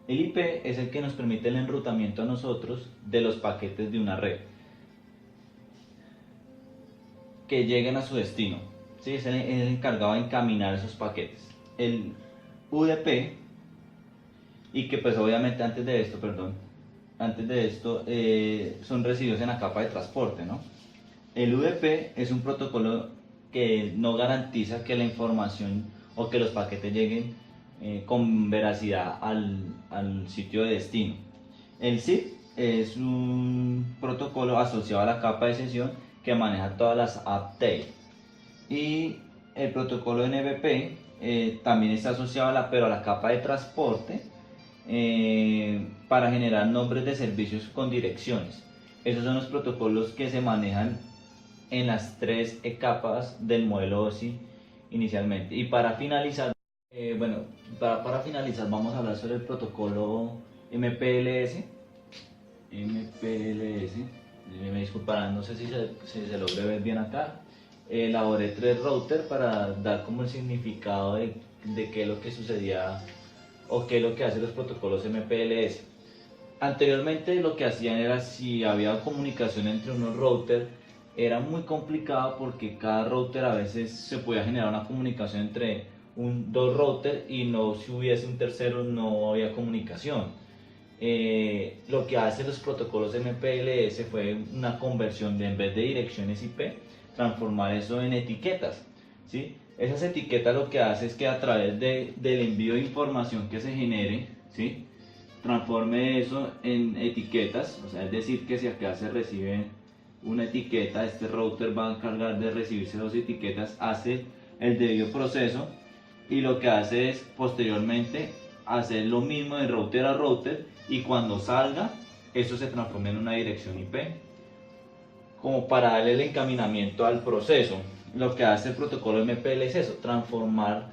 El IP es el que nos permite el enrutamiento a nosotros de los paquetes de una red que lleguen a su destino. ¿Sí? Es el encargado de encaminar esos paquetes. El UDP, y que pues obviamente antes de esto son recibidos en la capa de transporte, ¿no? El UDP es un protocolo que no garantiza que la información o que los paquetes lleguen con veracidad al sitio de destino. El SIP es un protocolo asociado a la capa de sesión que maneja todas las updates. Y el protocolo NBP también está asociado pero a la capa de transporte para generar nombres de servicios con direcciones. Esos son los protocolos que se manejan en las tres capas del modelo OSI inicialmente. Y para finalizar, para finalizar vamos a hablar sobre el protocolo MPLS. Me disculparán, no sé si se logra ver bien acá. Elaboré 3 routers para dar como el significado de qué es lo que sucedía o qué es lo que hacen los protocolos MPLS. Anteriormente lo que hacían era, si había comunicación entre unos routers, era muy complicado porque cada router a veces se podía generar una comunicación entre dos routers y si hubiese un tercero no había comunicación. Lo que hacen los protocolos MPLS fue una conversión en vez de direcciones IP, transformar eso en etiquetas, ¿sí? Esas etiquetas lo que hace es que a través del envío de información que se genere, ¿sí?, transforme eso en etiquetas. O sea, es decir, que si acá se recibe una etiqueta, este router va a encargar de recibirse 2 etiquetas, hace el debido proceso y lo que hace es posteriormente hacer lo mismo de router a router, y cuando salga eso se transforma en una dirección IP, como para darle el encaminamiento al proceso. Lo que hace el protocolo MPL es eso, transformar,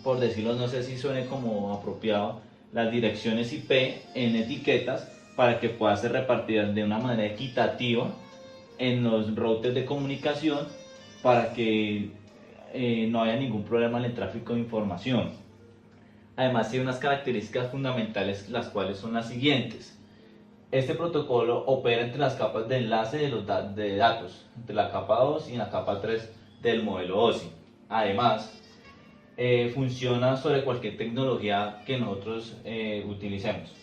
por decirlo, no sé si suene como apropiado, las direcciones IP en etiquetas para que pueda ser repartida de una manera equitativa en los routers de comunicación, para que no haya ningún problema en el tráfico de información. Además tiene unas características fundamentales, las cuales son las siguientes. Este protocolo opera entre las capas de enlace de datos, entre la capa 2 y la capa 3 del modelo OSI. Además, funciona sobre cualquier tecnología que nosotros utilicemos.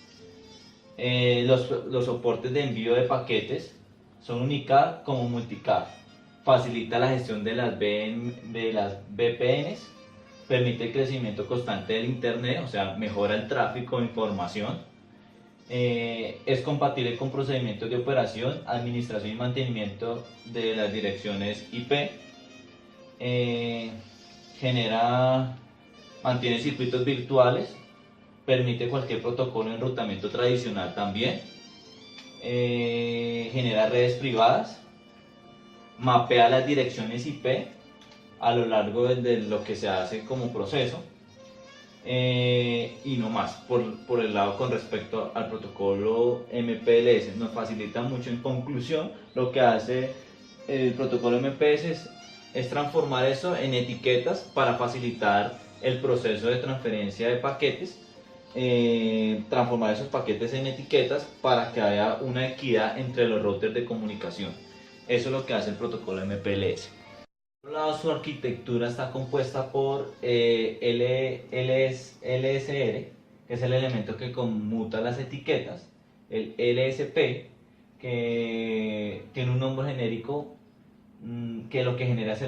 Los soportes de envío de paquetes son Unicast como Multicast. facilita la gestión de las VPNs, permite el crecimiento constante del Internet, o sea, mejora el tráfico de información, es compatible con procedimientos de operación, administración y mantenimiento de las direcciones IP, mantiene circuitos virtuales, permite cualquier protocolo de enrutamiento tradicional también, genera redes privadas, mapea las direcciones IP a lo largo de lo que se hace como proceso, y no más. Por el lado con respecto al protocolo MPLS, nos facilita mucho. En conclusión, lo que hace el protocolo MPLS es transformar eso en etiquetas para facilitar el proceso de transferencia de paquetes, transformar esos paquetes en etiquetas para que haya una equidad entre los routers de comunicación. Eso es lo que hace el protocolo MPLS. Por un lado, su arquitectura está compuesta por LSR, que es el elemento que conmuta las etiquetas, el LSP, que tiene un nombre genérico, que lo que genera es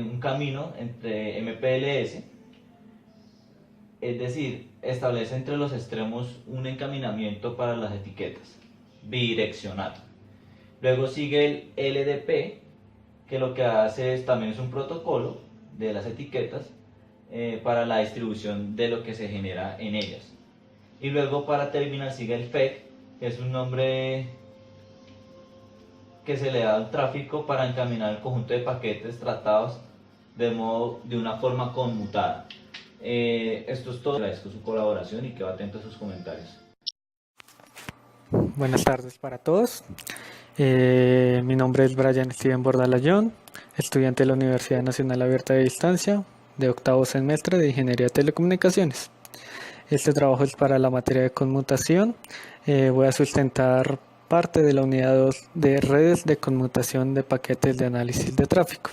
un camino entre MPLS, es decir, establece entre los extremos un encaminamiento para las etiquetas, bidireccional. Luego sigue el LDP, que lo que hace también es un protocolo de las etiquetas para la distribución de lo que se genera en ellas. Y luego para terminar sigue el FEC, que es un nombre que se le da al tráfico para encaminar el conjunto de paquetes tratados de una forma conmutada. Esto es todo. Agradezco su colaboración y quedo atento a sus comentarios. Buenas tardes para todos. Mi nombre es Brian Steven Bordalayón, estudiante de la Universidad Nacional Abierta de Distancia, de octavo semestre de Ingeniería de Telecomunicaciones. Este trabajo es para la materia de conmutación. Voy a sustentar parte de la unidad 2 de redes de conmutación de paquetes de análisis de tráfico.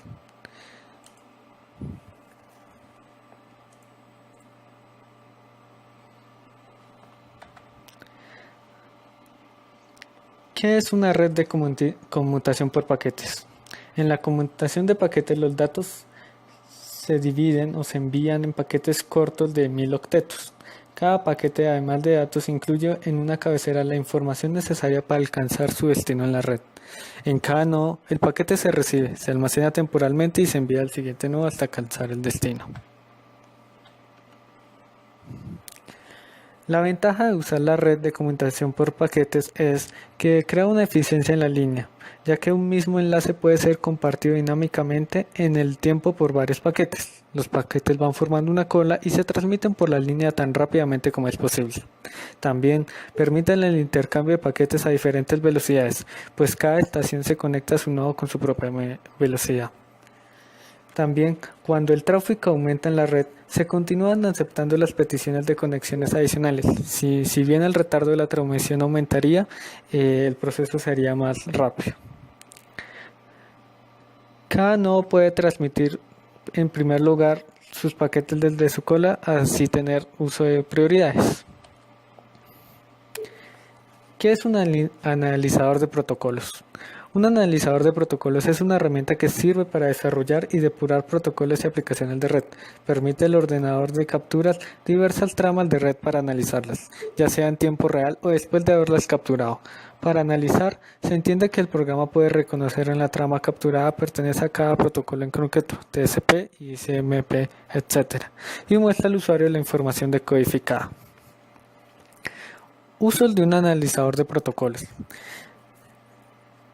¿Qué es una red de conmutación por paquetes? En la conmutación de paquetes los datos se dividen o se envían en paquetes cortos de 1000 octetos. Cada paquete, además de datos, incluye en una cabecera la información necesaria para alcanzar su destino en la red. En cada nodo, el paquete se recibe, se almacena temporalmente y se envía al siguiente nodo hasta alcanzar el destino. La ventaja de usar la red de conmutación por paquetes es que crea una eficiencia en la línea, ya que un mismo enlace puede ser compartido dinámicamente en el tiempo por varios paquetes. Los paquetes van formando una cola y se transmiten por la línea tan rápidamente como es posible. También permiten el intercambio de paquetes a diferentes velocidades, pues cada estación se conecta a su nodo con su propia velocidad. También, cuando el tráfico aumenta en la red, se continúan aceptando las peticiones de conexiones adicionales. Si bien el retardo de la transmisión aumentaría, el proceso sería más rápido. Cada nodo puede transmitir en primer lugar sus paquetes desde su cola, así tener uso de prioridades. ¿Qué es un analizador de protocolos? Un analizador de protocolos es una herramienta que sirve para desarrollar y depurar protocolos y aplicaciones de red. Permite al ordenador de capturas diversas tramas de red para analizarlas, ya sea en tiempo real o después de haberlas capturado. Para analizar, se entiende que el programa puede reconocer en la trama capturada pertenece a cada protocolo en concreto, TCP, ICMP, etc. y muestra al usuario la información decodificada. Usos de un analizador de protocolos.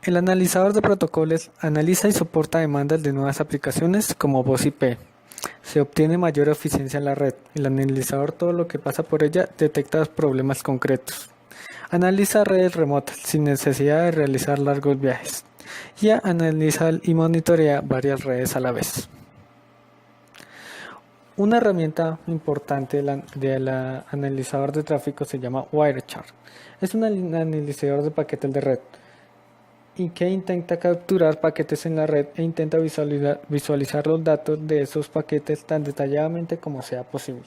El analizador de protocolos analiza y soporta demandas de nuevas aplicaciones como voz IP. Se obtiene mayor eficiencia en la red. El analizador, todo lo que pasa por ella, detecta problemas concretos. Analiza redes remotas sin necesidad de realizar largos viajes. Y analiza y monitorea varias redes a la vez. Una herramienta importante del analizador de tráfico se llama Wireshark. Es un analizador de paquetes de red y que intenta capturar paquetes en la red e intenta visualizar los datos de esos paquetes tan detalladamente como sea posible.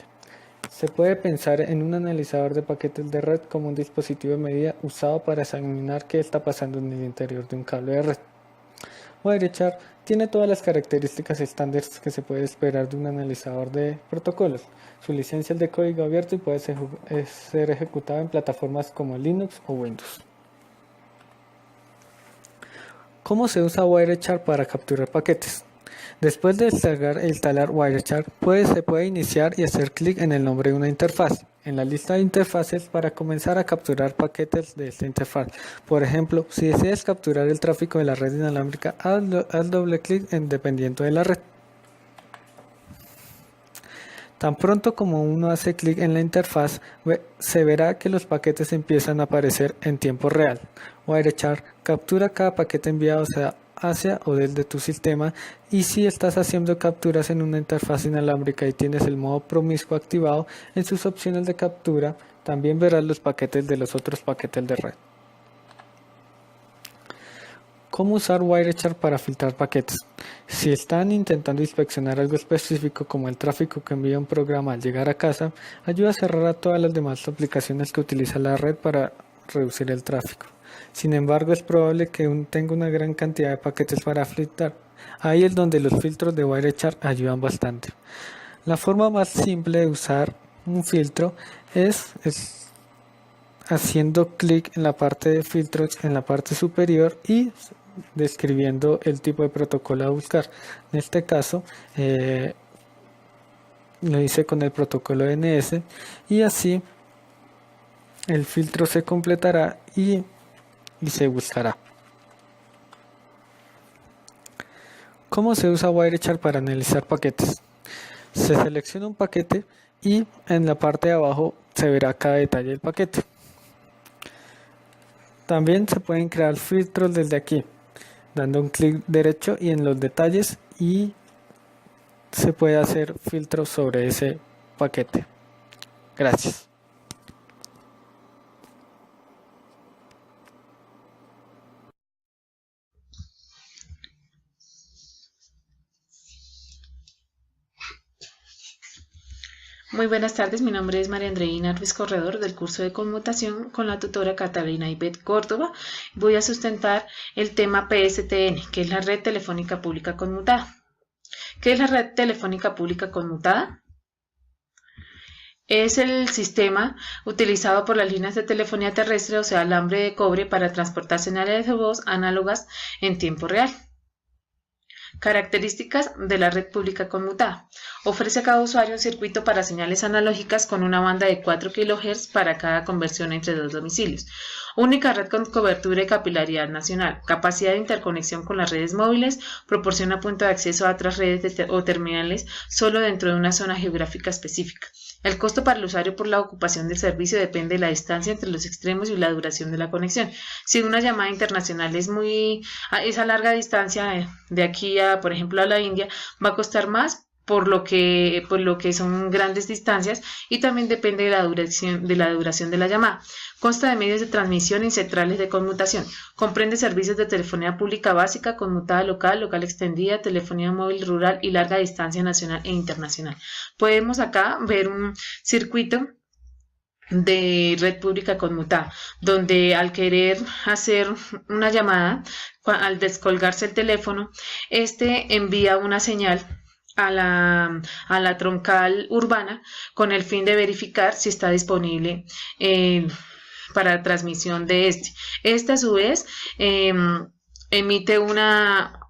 Se puede pensar en un analizador de paquetes de red como un dispositivo de medida usado para examinar qué está pasando en el interior de un cable de red. Wireshark tiene todas las características estándares que se puede esperar de un analizador de protocolos. Su licencia es de código abierto y puede ser ejecutado en plataformas como Linux o Windows. ¿Cómo se usa Wireshark para capturar paquetes? Después de descargar e instalar Wireshark, se puede iniciar y hacer clic en el nombre de una interfaz, en la lista de interfaces para comenzar a capturar paquetes de esta interfaz. Por ejemplo, si deseas capturar el tráfico de la red inalámbrica, haz doble clic dependiendo de la red. Tan pronto como uno hace clic en la interfaz, se verá que los paquetes empiezan a aparecer en tiempo real. Wireshark captura cada paquete enviado hacia o desde tu sistema, y si estás haciendo capturas en una interfaz inalámbrica y tienes el modo promiscuo activado, en sus opciones de captura también verás los paquetes de los otros paquetes de red. ¿Cómo usar Wireshark para filtrar paquetes? Si están intentando inspeccionar algo específico como el tráfico que envía un programa al llegar a casa, ayuda a cerrar a todas las demás aplicaciones que utiliza la red para reducir el tráfico. Sin embargo, es probable que tenga una gran cantidad de paquetes para filtrar. Ahí es donde los filtros de Wireshark ayudan bastante. La forma más simple de usar un filtro es haciendo clic en la parte de filtros en la parte superior y describiendo el tipo de protocolo a buscar. En este caso lo hice con el protocolo DNS, y así el filtro se completará y se buscará. ¿Cómo se usa Wireshark para analizar paquetes? Se selecciona un paquete y en la parte de abajo se verá cada detalle del paquete. También se pueden crear filtros desde aquí, dando un clic derecho y en los detalles, y se puede hacer filtros sobre ese paquete. Gracias. Muy buenas tardes, mi nombre es María Andreina Ruiz Corredor del curso de conmutación con la tutora Catalina Ivette Córdoba. Voy a sustentar el tema PSTN, que es la red telefónica pública conmutada. ¿Qué es la red telefónica pública conmutada? Es el sistema utilizado por las líneas de telefonía terrestre, o sea, alambre de cobre, para transportar señales de voz análogas en tiempo real. Características de la red pública conmutada. Ofrece a cada usuario un circuito para señales analógicas con una banda de 4 kHz para cada conversión entre dos domicilios. Única red con cobertura y capilaridad nacional. Capacidad de interconexión con las redes móviles. Proporciona punto de acceso a otras redes o terminales solo dentro de una zona geográfica específica. El costo para el usuario por la ocupación del servicio depende de la distancia entre los extremos y la duración de la conexión. Si una llamada internacional es a larga distancia, de aquí a, por ejemplo, a la India, va a costar más por lo que son grandes distancias, y también depende de la duración de la llamada. Consta de medios de transmisión y centrales de conmutación. Comprende servicios de telefonía pública básica, conmutada local, local extendida, telefonía móvil rural y larga distancia nacional e internacional. Podemos acá ver un circuito de red pública conmutada, donde al querer hacer una llamada, al descolgarse el teléfono, envía una señal a la troncal urbana con el fin de verificar si está disponible para transmisión de Esta a su vez emite una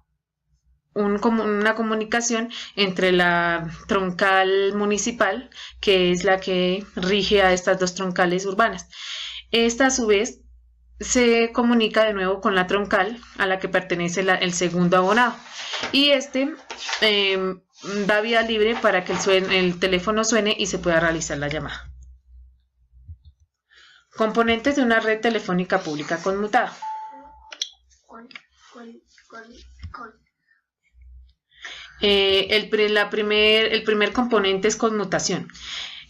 comunicación entre la troncal municipal, que es la que rige a estas dos troncales urbanas. Esta a su vez se comunica de nuevo con la troncal a la que pertenece el segundo abonado, y da vía libre para que el teléfono suene y se pueda realizar la llamada. Componentes de una red telefónica pública conmutada. El primer componente es conmutación.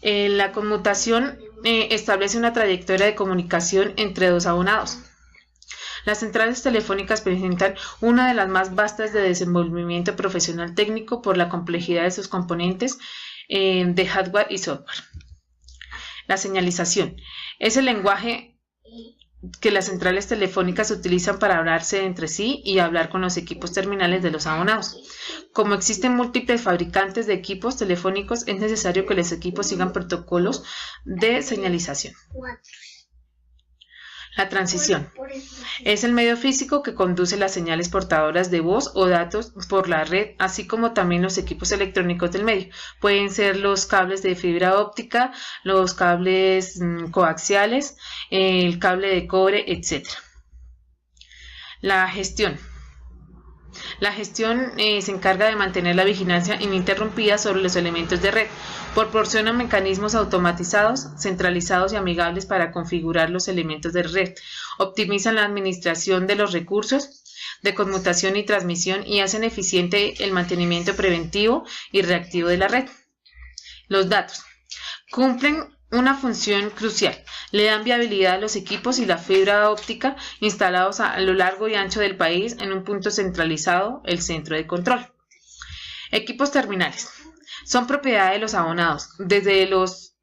La conmutación establece una trayectoria de comunicación entre dos abonados. Las centrales telefónicas presentan una de las más vastas de desenvolvimiento profesional técnico por la complejidad de sus componentes de hardware y software. La señalización es el lenguaje que las centrales telefónicas utilizan para hablarse entre sí y hablar con los equipos terminales de los abonados. Como existen múltiples fabricantes de equipos telefónicos, es necesario que los equipos sigan protocolos de señalización. La transición es el medio físico que conduce las señales portadoras de voz o datos por la red, así como también los equipos electrónicos del medio. Pueden ser los cables de fibra óptica, los cables coaxiales, el cable de cobre, etc. La gestión. La gestión se encarga de mantener la vigilancia ininterrumpida sobre los elementos de red. Proporciona mecanismos automatizados, centralizados y amigables para configurar los elementos de red. Optimizan la administración de los recursos de conmutación y transmisión y hacen eficiente el mantenimiento preventivo y reactivo de la red. Los datos cumplen una función crucial. Le dan viabilidad a los equipos y la fibra óptica instalados a lo largo y ancho del país en un punto centralizado, el centro de control. Equipos terminales. Son propiedad de los abonados, desde los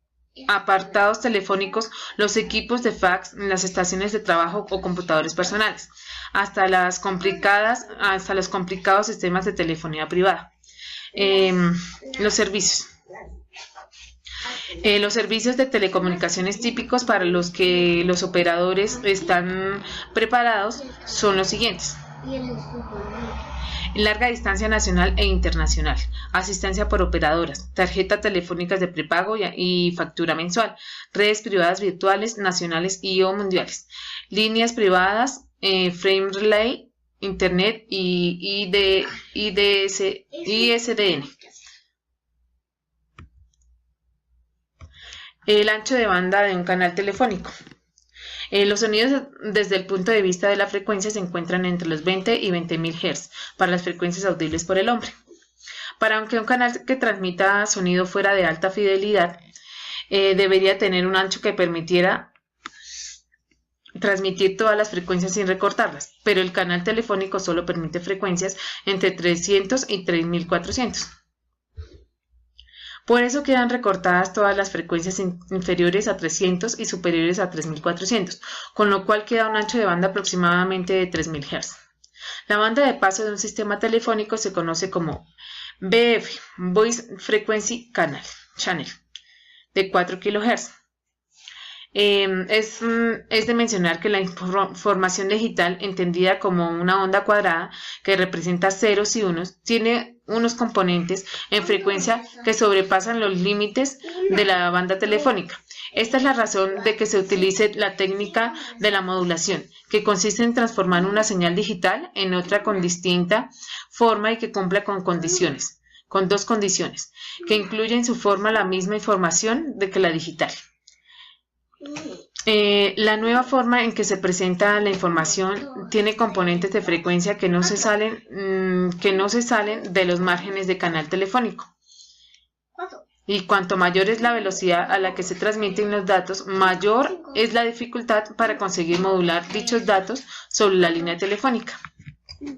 apartados telefónicos, los equipos de fax, las estaciones de trabajo o computadores personales, hasta los complicados sistemas de telefonía privada. Los servicios. Los servicios de telecomunicaciones típicos para los que los operadores están preparados son los siguientes: larga distancia nacional e internacional, asistencia por operadoras, tarjetas telefónicas de prepago y factura mensual, redes privadas virtuales, nacionales y o mundiales, líneas privadas, frame relay, internet y ISDN. El ancho de banda de un canal telefónico. Los sonidos desde el punto de vista de la frecuencia se encuentran entre los 20 y 20.000 Hz para las frecuencias audibles por el hombre. Para que un canal que transmita sonido fuera de alta fidelidad debería tener un ancho que permitiera transmitir todas las frecuencias sin recortarlas, pero el canal telefónico solo permite frecuencias entre 300 y 3400. Por eso quedan recortadas todas las frecuencias inferiores a 300 y superiores a 3400, con lo cual queda un ancho de banda aproximadamente de 3000 Hz. La banda de paso de un sistema telefónico se conoce como VF, Voice Frequency Channel, de 4 kHz. Es de mencionar que la información digital, entendida como una onda cuadrada que representa ceros y unos, tiene unos componentes en frecuencia que sobrepasan los límites de la banda telefónica. Esta es la razón de que se utilice la técnica de la modulación, que consiste en transformar una señal digital en otra con distinta forma y que cumpla con dos condiciones, que incluye en su forma la misma información de que la digital. La nueva forma en que se presenta la información tiene componentes de frecuencia que no se salen de los márgenes de canal telefónico. Y cuanto mayor es la velocidad a la que se transmiten los datos, mayor es la dificultad para conseguir modular dichos datos sobre la línea telefónica. 1,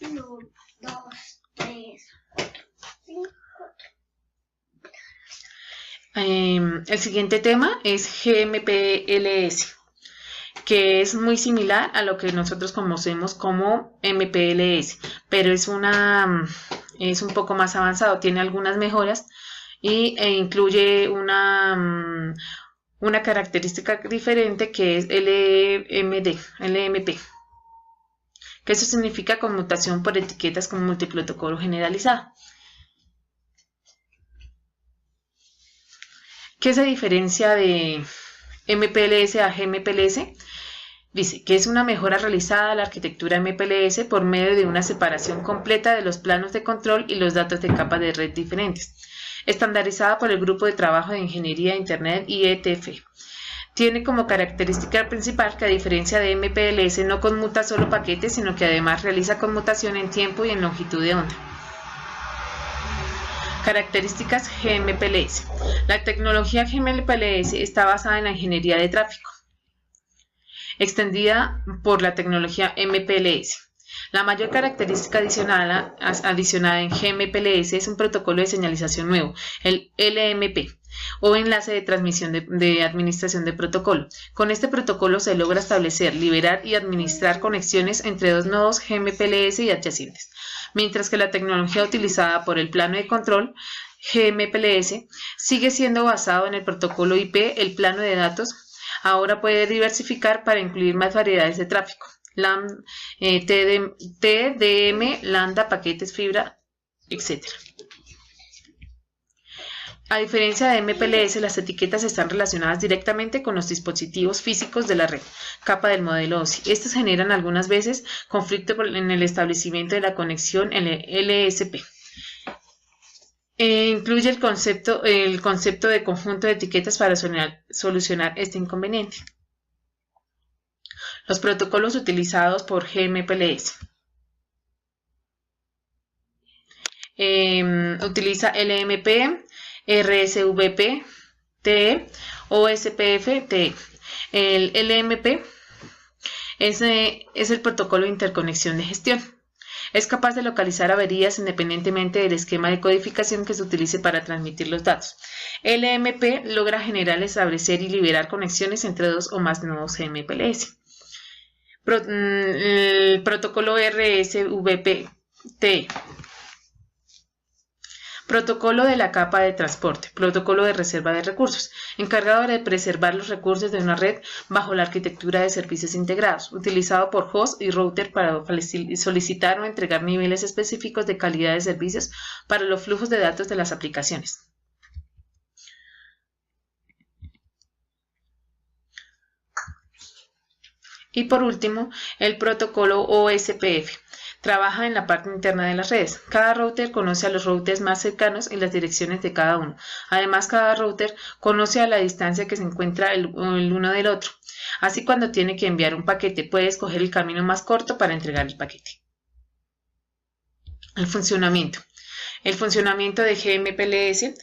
2, 3, 4, 5. El siguiente tema es GMPLS, que es muy similar a lo que nosotros conocemos como MPLS, pero es un poco más avanzado, tiene algunas mejoras e incluye una característica diferente que es LMP, que eso significa conmutación por etiquetas con multiprotocolo generalizado. ¿Qué se diferencia de MPLS a GMPLS? Dice que es una mejora realizada a la arquitectura MPLS por medio de una separación completa de los planos de control y los datos de capas de red diferentes, estandarizada por el Grupo de Trabajo de Ingeniería de Internet IETF. Tiene como característica principal que, a diferencia de MPLS, no conmuta solo paquetes, sino que además realiza conmutación en tiempo y en longitud de onda. Características GMPLS. La tecnología GMPLS está basada en la ingeniería de tráfico, extendida por la tecnología MPLS. La mayor característica adicionada en GMPLS es un protocolo de señalización nuevo, el LMP, o enlace de transmisión de administración de protocolo. Con este protocolo se logra establecer, liberar y administrar conexiones entre dos nodos GMPLS y adyacentes, mientras que la tecnología utilizada por el plano de control GMPLS sigue siendo basado en el protocolo IP. El plano de datos ahora puede diversificar para incluir más variedades de tráfico, TDM, lambda, paquetes, fibra, etc. A diferencia de MPLS, las etiquetas están relacionadas directamente con los dispositivos físicos de la red, capa del modelo OSI. Estas generan algunas veces conflicto en el establecimiento de la conexión LSP. Incluye el concepto de conjunto de etiquetas para solucionar este inconveniente. Los protocolos utilizados por GMPLS. Utiliza LMP, RSVP, TE o SPF, TE. El LMP es el protocolo de interconexión de gestión. Es capaz de localizar averías independientemente del esquema de codificación que se utilice para transmitir los datos. LMP logra generar, establecer y liberar conexiones entre dos o más nodos GMPLS. El protocolo RSVP-TE. Protocolo de la capa de transporte, protocolo de reserva de recursos, encargado de preservar los recursos de una red bajo la arquitectura de servicios integrados, utilizado por host y router para solicitar o entregar niveles específicos de calidad de servicios para los flujos de datos de las aplicaciones. Y por último, el protocolo OSPF. Trabaja en la parte interna de las redes. Cada router conoce a los routers más cercanos y las direcciones de cada uno. Además, cada router conoce a la distancia que se encuentra el uno del otro. Así, cuando tiene que enviar un paquete, puede escoger el camino más corto para entregar el paquete. El funcionamiento. El funcionamiento de GMPLS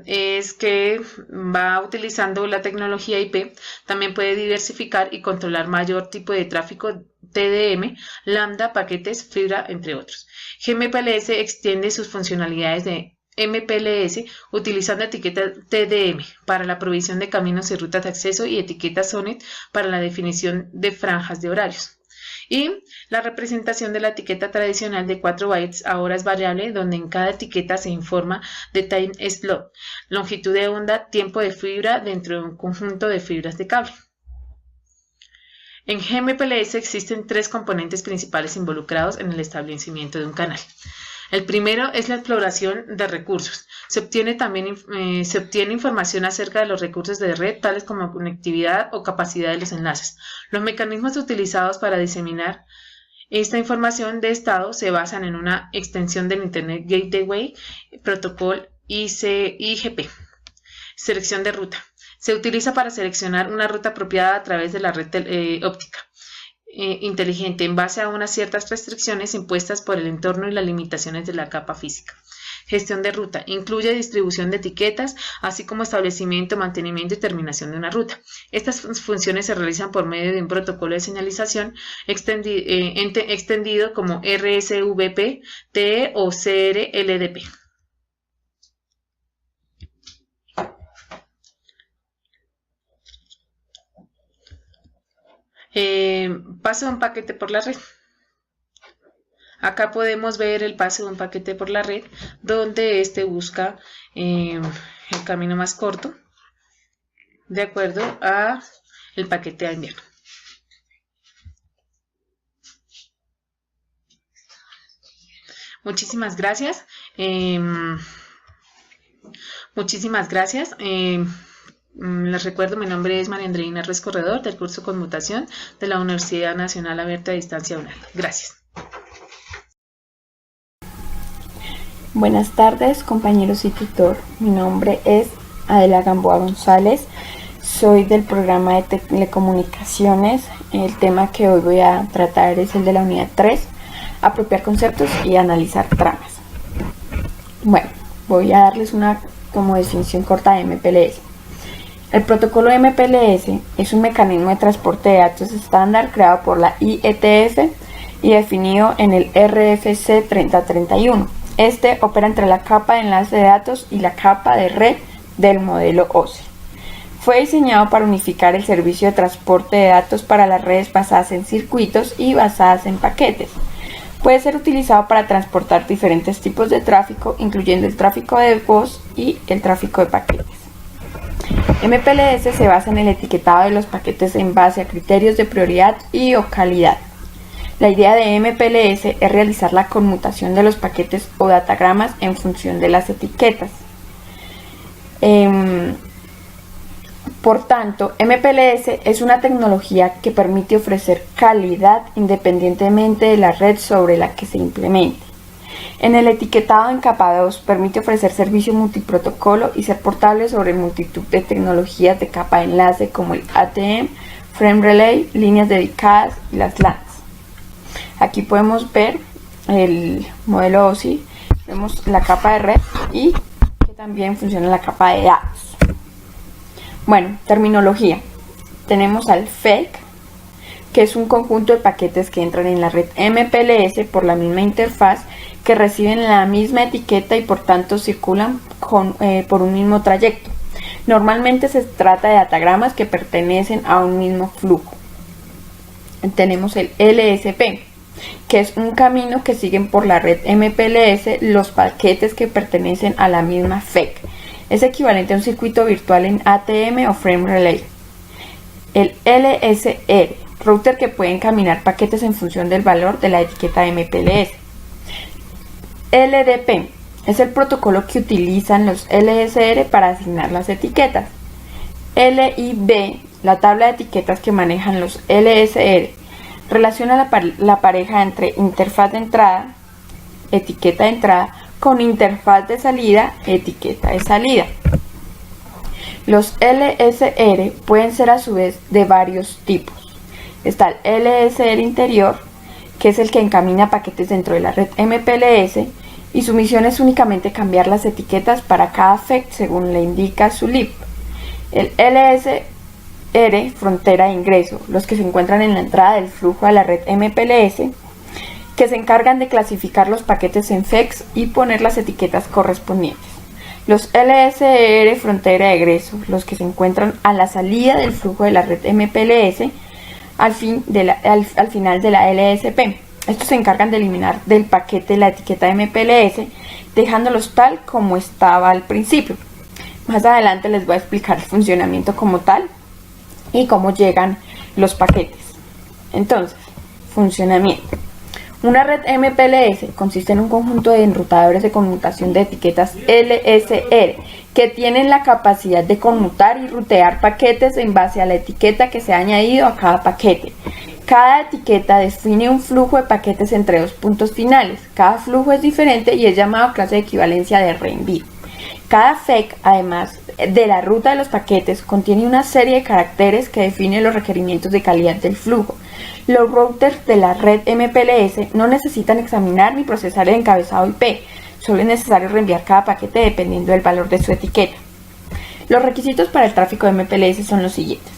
es que va utilizando la tecnología IP, también puede diversificar y controlar mayor tipo de tráfico TDM, lambda, paquetes, fibra, entre otros. GMPLS extiende sus funcionalidades de MPLS utilizando etiquetas TDM para la provisión de caminos y rutas de acceso y etiquetas SONET para la definición de franjas de horarios. Y la representación de la etiqueta tradicional de 4 bytes ahora es variable, donde en cada etiqueta se informa de time slot, longitud de onda, tiempo de fibra dentro de un conjunto de fibras de cable. En GMPLS existen 3 componentes principales involucrados en el establecimiento de un canal. El primero es la exploración de recursos. Se obtiene información acerca de los recursos de red, tales como conectividad o capacidad de los enlaces. Los mecanismos utilizados para diseminar esta información de estado se basan en una extensión del Internet Gateway Protocol IGP. Selección de ruta. Se utiliza para seleccionar una ruta apropiada a través de la red óptica inteligente en base a unas ciertas restricciones impuestas por el entorno y las limitaciones de la capa física. Gestión de ruta. Incluye distribución de etiquetas, así como establecimiento, mantenimiento y terminación de una ruta. Estas funciones se realizan por medio de un protocolo de señalización extendido como RSVP, TE o CRLDP. Paso de un paquete por la red. Acá podemos ver el paso de un paquete por la red, donde este busca el camino más corto de acuerdo a el paquete a enviar. Muchísimas gracias. Les recuerdo, mi nombre es María Andreina Ruiz Corredor, del curso Conmutación de la Universidad Nacional Abierta a Distancia UNAM. Gracias. Buenas tardes, compañeros y tutor. Mi nombre es Adela Gamboa González. Soy del programa de telecomunicaciones. El tema que hoy voy a tratar es el de la unidad 3, apropiar conceptos y analizar tramas. Bueno, voy a darles una como definición corta de MPLS. El protocolo MPLS es un mecanismo de transporte de datos estándar creado por la IETF y definido en el RFC 3031. Este opera entre la capa de enlace de datos y la capa de red del modelo OSI. Fue diseñado para unificar el servicio de transporte de datos para las redes basadas en circuitos y basadas en paquetes. Puede ser utilizado para transportar diferentes tipos de tráfico, incluyendo el tráfico de voz y el tráfico de paquetes. MPLS se basa en el etiquetado de los paquetes en base a criterios de prioridad y o calidad. La idea de MPLS es realizar la conmutación de los paquetes o datagramas en función de las etiquetas. Por tanto, MPLS es una tecnología que permite ofrecer calidad independientemente de la red sobre la que se implemente. En el etiquetado en capa 2 permite ofrecer servicio multiprotocolo y ser portable sobre multitud de tecnologías de capa de enlace como el ATM, Frame Relay, líneas dedicadas y las LANs. Aquí podemos ver el modelo OSI, vemos la capa de red y que también funciona la capa de datos. Bueno, terminología. Tenemos al FAKE, que es un conjunto de paquetes que entran en la red MPLS por la misma interfaz, que reciben la misma etiqueta y por tanto circulan por un mismo trayecto. Normalmente se trata de datagramas que pertenecen a un mismo flujo. Tenemos el LSP, que es un camino que siguen por la red MPLS los paquetes que pertenecen a la misma FAKE. Es equivalente a un circuito virtual en ATM o Frame Relay. El LSR, router que puede encaminar paquetes en función del valor de la etiqueta MPLS. LDP es el protocolo que utilizan los LSR para asignar las etiquetas. LIB, la tabla de etiquetas que manejan los LSR, relaciona la pareja entre interfaz de entrada, etiqueta de entrada, con interfaz de salida, etiqueta de salida. Los LSR pueden ser a su vez de varios tipos. Está el LSR interior, que es el que encamina paquetes dentro de la red MPLS, y su misión es únicamente cambiar las etiquetas para cada FAKE según le indica su lib. El LSR frontera de ingreso, los que se encuentran en la entrada del flujo a la red MPLS, que se encargan de clasificar los paquetes en FAKEs y poner las etiquetas correspondientes. Los LSR frontera de egreso, los que se encuentran a la salida del flujo de la red MPLS al final de la LSP. Estos se encargan de eliminar del paquete la etiqueta MPLS, dejándolos tal como estaba al principio. Más adelante les voy a explicar el funcionamiento como tal y cómo llegan los paquetes. Entonces, funcionamiento. Una red MPLS consiste en un conjunto de enrutadores de conmutación de etiquetas LSR que tienen la capacidad de conmutar y rutear paquetes en base a la etiqueta que se ha añadido a cada paquete. Cada etiqueta define un flujo de paquetes entre dos puntos finales. Cada flujo es diferente y es llamado clase de equivalencia de reenvío. Cada FAKE, además de la ruta de los paquetes, contiene una serie de caracteres que definen los requerimientos de calidad del flujo. Los routers de la red MPLS no necesitan examinar ni procesar el encabezado IP, solo es necesario reenviar cada paquete dependiendo del valor de su etiqueta. Los requisitos para el tráfico de MPLS son los siguientes.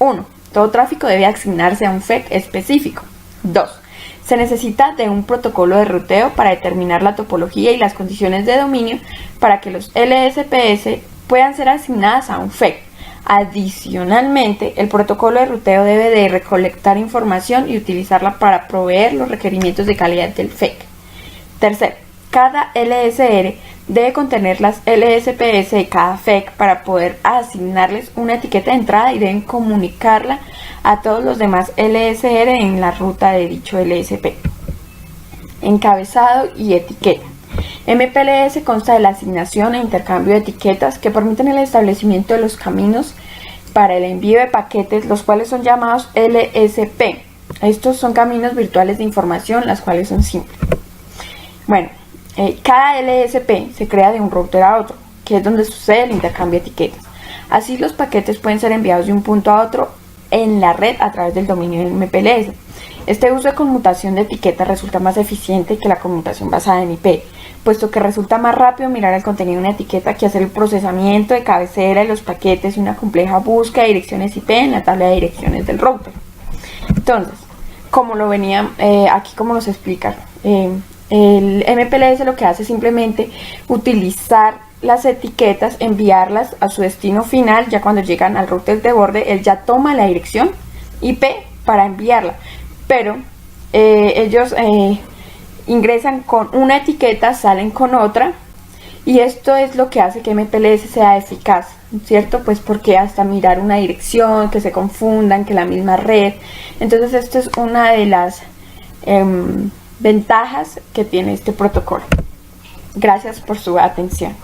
1. Todo tráfico debe asignarse a un FAKE específico. 2. Se necesita de un protocolo de ruteo para determinar la topología y las condiciones de dominio para que los LSPS puedan ser asignadas a un FAKE. Adicionalmente, el protocolo de ruteo debe de recolectar información y utilizarla para proveer los requerimientos de calidad del FAKE. Tercero, cada LSR debe contener las LSPS de cada FAKE para poder asignarles una etiqueta de entrada y deben comunicarla a todos los demás LSR en la ruta de dicho LSP. Encabezado y etiqueta. MPLS consta de la asignación e intercambio de etiquetas que permiten el establecimiento de los caminos para el envío de paquetes, los cuales son llamados LSP. Estos son caminos virtuales de información, las cuales son simples. Bueno, cada LSP se crea de un router a otro, que es donde sucede el intercambio de etiquetas. Así los paquetes pueden ser enviados de un punto a otro en la red a través del dominio del MPLS. Este uso de conmutación de etiquetas resulta más eficiente que la conmutación basada en IP, puesto que resulta más rápido mirar el contenido de una etiqueta que hacer el procesamiento de cabecera de los paquetes y una compleja búsqueda de direcciones IP en la tabla de direcciones del router. Entonces, como lo venía aquí, como nos explica, el MPLS lo que hace es simplemente utilizar las etiquetas, enviarlas a su destino final. Ya cuando llegan al router de borde, él ya toma la dirección IP para enviarla, pero ellos ingresan con una etiqueta, salen con otra, y esto es lo que hace que MPLS sea eficaz, ¿cierto? Pues porque hasta mirar una dirección, que se confundan, que la misma red. Entonces esto es una de las ventajas que tiene este protocolo. Gracias por su atención.